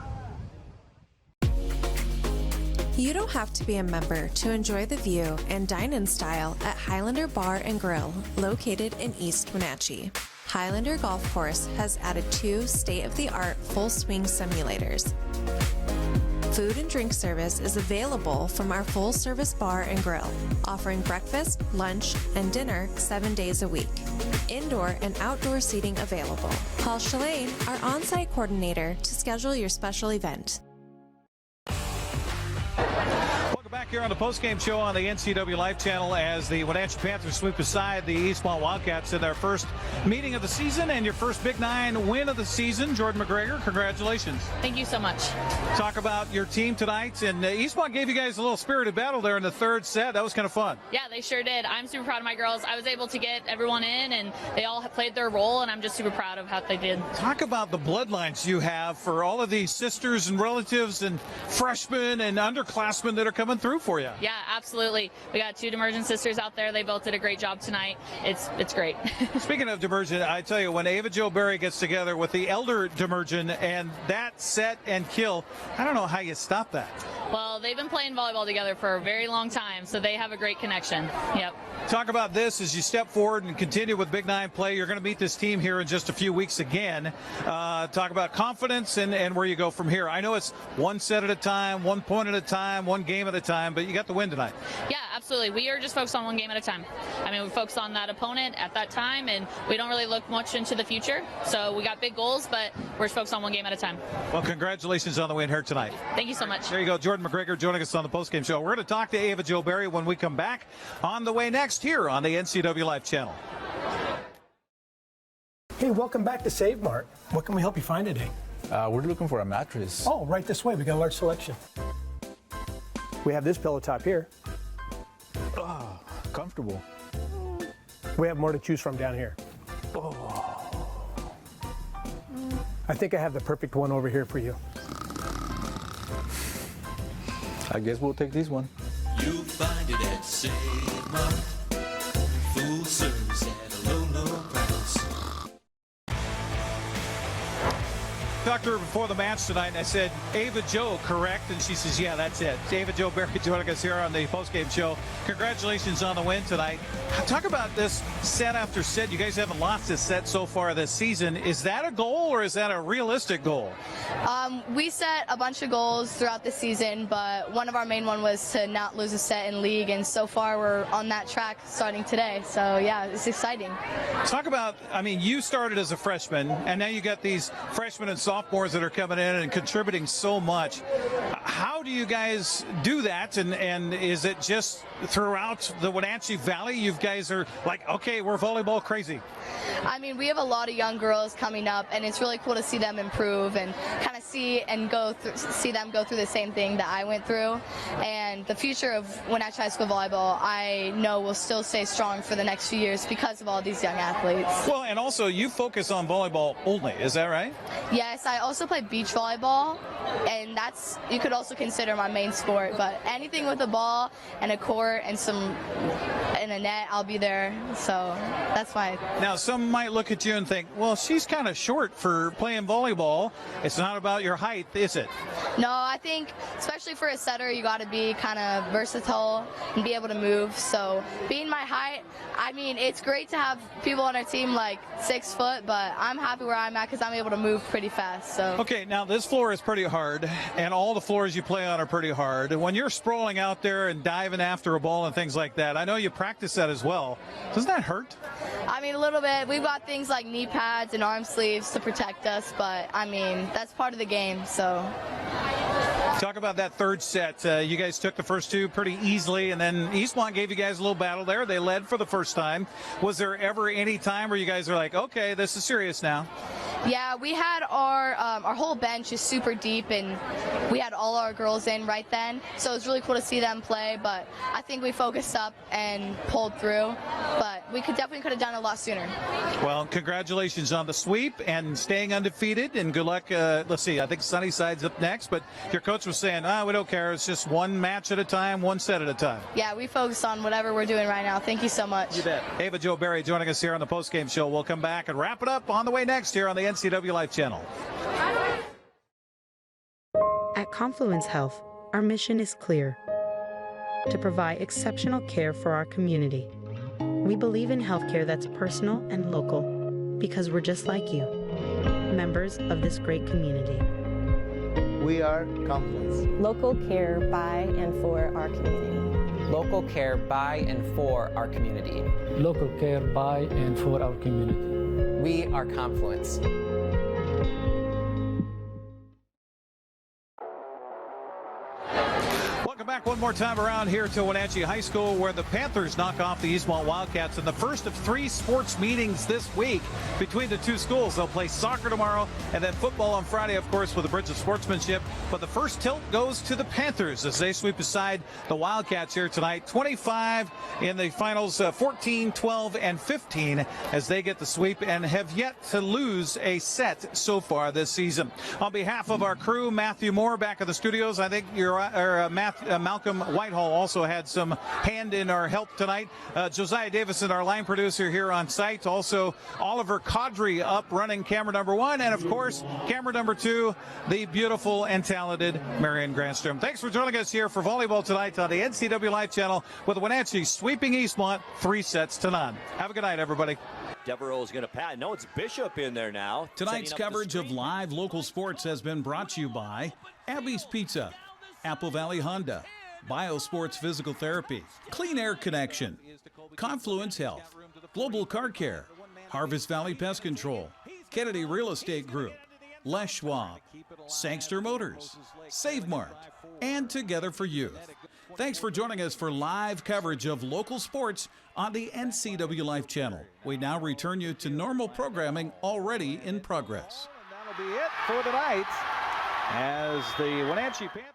You don't have to be a member to enjoy the view and dine in style at Highlander Bar and Grill, located in East Wenatchee. Highlander Golf Course has added 2 state-of-the-art full swing simulators. Food and drink service is available from our full-service bar and grill, offering breakfast, lunch, and dinner 7 days a week. Indoor and outdoor seating available. Call Shalane, our on-site coordinator, to schedule your special event. Back here on the postgame show on the NCWLIFE Channel as the Wenatchee Panthers sweep aside the Eastmont Wildcats in their first meeting of the season and your first Big-9 win of the season. Jordan McGregor, congratulations. Thank you so much. Talk about your team tonight. And Eastmont gave you guys a little spirited battle there in the third set. That was kind of fun. Yeah, they sure did. I'm super proud of my girls. I was able to get everyone in, and they all played their role, and I'm just super proud of how they did. Talk about the bloodlines you have for all of these sisters and relatives and freshmen and underclassmen that are coming through for you. Yeah, absolutely. We got 2 Demergent sisters out there. They both did a great job tonight. It's great. Speaking of Demergent, I tell you, when Ava Jo Berry gets together with the elder Demergent and that set and kill, I don't know how you stop that. Well, they've been playing volleyball together for a very long time, so they have a great connection. Yep. Talk about this as you step forward and continue with Big-9 play. You're going to meet this team here in just a few weeks again. Talk about confidence and where you go from here. I know it's one set at a time, 1 point at a time, one game at a time, but you got the win tonight. Yeah, absolutely. We are just focused on one game at a time. I mean, we focus on that opponent at that time, and we don't really look much into the future. So we got big goals, but we're just focused on one game at a time. Well, congratulations on the win here tonight. Thank you so much. There you go. Jordan McGregor joining us on the postgame show. We're going to talk to Ava Jo Berry when we come back on the way next here on the NCWLIFE Channel. Hey, welcome back to Save Mart. What can we help you find today? We're looking for a mattress. Oh, right this way. We got a large selection. We have this pillow top here. Oh, comfortable. We have more to choose from down here. Oh. I think I have the perfect one over here for you. I guess we'll take this one. You'll find it at Save Mart. Full service at a low, low price. Talked to her before the match tonight, and I said, Ava Jo, correct? And she says, yeah, that's it. Ava Jo Berry joining us here on the postgame show. Congratulations on the win tonight. Talk about this set after set. You guys haven't lost a set so far this season. Is that a goal, or is that a realistic goal? We set a bunch of goals throughout the season, but one of our main one was to not lose a set in league, and so far we're on that track starting today. So, yeah, it's exciting. Talk about, I mean, you started as a freshman, and now you got these freshmen and sophomores that are coming in and contributing so much. How do you guys do that, and is it just throughout the Wenatchee Valley? You guys are like, okay, we're volleyball crazy. I mean, we have a lot of young girls coming up, and it's really cool to see them improve and kind of see them go through the same thing that I went through. And the future of Wenatchee High School volleyball, I know, will still stay strong for the next few years because of all these young athletes. Well, and also you focus on volleyball only, is that right? Yes, I also play beach volleyball, and that's, you could also consider my main sport. But anything with a ball and a court and a net, I'll be there. So that's why. Now, some might look at you and think, well, she's kind of short for playing volleyball. It's not about your height, is it? No, I think, especially for a setter, you got to be kind of versatile and be able to move. So being my height, I mean, it's great to have people on our team like 6 foot, but I'm happy where I'm at because I'm able to move pretty fast. So. Okay, now this floor is pretty hard, and all the floors you play on are pretty hard. When you're sprawling out there and diving after a ball and things like that, I know you practice that as well. Doesn't that hurt? I mean, a little bit. We've got things like knee pads and arm sleeves to protect us, but I mean, that's part of the game, so. Talk about that third set. You guys took the first two pretty easily, and then Eastmont gave you guys a little battle there. They led for the first time. Was there ever any time where you guys were like, okay, this is serious now? Yeah, we had our whole bench is super deep, and we had all our girls in right then. So it was really cool to see them play, but I think we focused up and pulled through. But we definitely could have done it a lot sooner. Well, congratulations on the sweep and staying undefeated, and good luck. Let's see, I think Sunnyside's up next, but your coach was saying, we don't care. It's just one match at a time, one set at a time. Yeah, we focus on whatever we're doing right now. Thank you so much. You bet. Ava Jo Berry joining us here on the postgame show. We'll come back and wrap it up on the way next here on the NCWLIFE Channel. At Confluence Health, our mission is clear: to provide exceptional care for our community. We believe in healthcare that's personal and local because we're just like you, members of this great community. We are Confluence. Local care by and for our community. Local care by and for our community. Local care by and for our community. We are Confluence. Welcome back one more time around here to Wenatchee High School, where the Panthers knock off the Eastmont Wildcats in the first of 3 sports meetings this week between the two schools. They'll play soccer tomorrow and then football on Friday, of course, with a bridge of sportsmanship. But the first tilt goes to the Panthers as they sweep aside the Wildcats here tonight. 25 in the finals, 14, 12, and 15 as they get the sweep and have yet to lose a set so far this season. On behalf of our crew, Matthew Moore back at the studios, I think you're Malcolm Malcolm Whitehall also had some hand in our help tonight. Josiah Davison, our line producer here on site. Also, Oliver Caudry up running camera number 1. And, of course, camera number 2, the beautiful and talented Marion Granstrom. Thanks for joining us here for volleyball tonight on the NCWLIFE Channel with Wenatchee sweeping Eastmont 3-0. Have a good night, everybody. Devereaux's going to pat. No, it's Bishop in there now. Tonight's coverage of live local sports has been brought to you by Abby's Pizza, Apple Valley Honda, Biosports Physical Therapy, Clean Air Connection, Confluence Health, Global Car Care, Harvest Valley Pest Control, Kennedy Real Estate Group, Les Schwab, Sangster Motors, Save Mart, and Together for Youth. Thanks for joining us for live coverage of local sports on the NCWLIFE Channel. We now return you to normal programming already in progress. That'll be it for the night as the Wenatchee Panthers